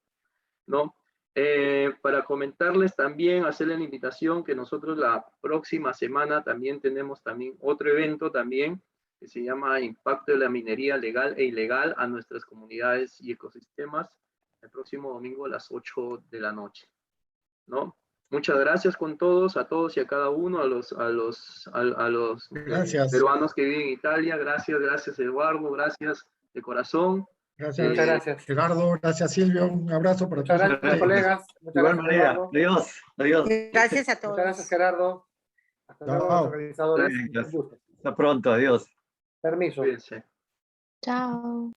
¿no? Para comentarles también, hacerles la invitación que nosotros la próxima semana también tenemos también otro evento también que se llama Impacto de la minería legal e ilegal a nuestras comunidades y ecosistemas. el próximo domingo a las 8 de la noche, ¿no? Muchas gracias con todos, a todos y a cada uno, a los Gracias. peruanos que viven en Italia. Gracias Eduardo, gracias de corazón. Gracias. Muchas gracias. Gerardo, gracias Silvio, un abrazo para Muchas todos. gracias, ustedes. colegas. Muchas De igual gracias, manera. Eduardo. Adiós. Adiós. Gracias a todos. Muchas gracias, Gerardo. Hasta luego, Chao. los organizadores. Gracias. Un gusto. Hasta pronto. Adiós. Permiso. Cuídense. Chao.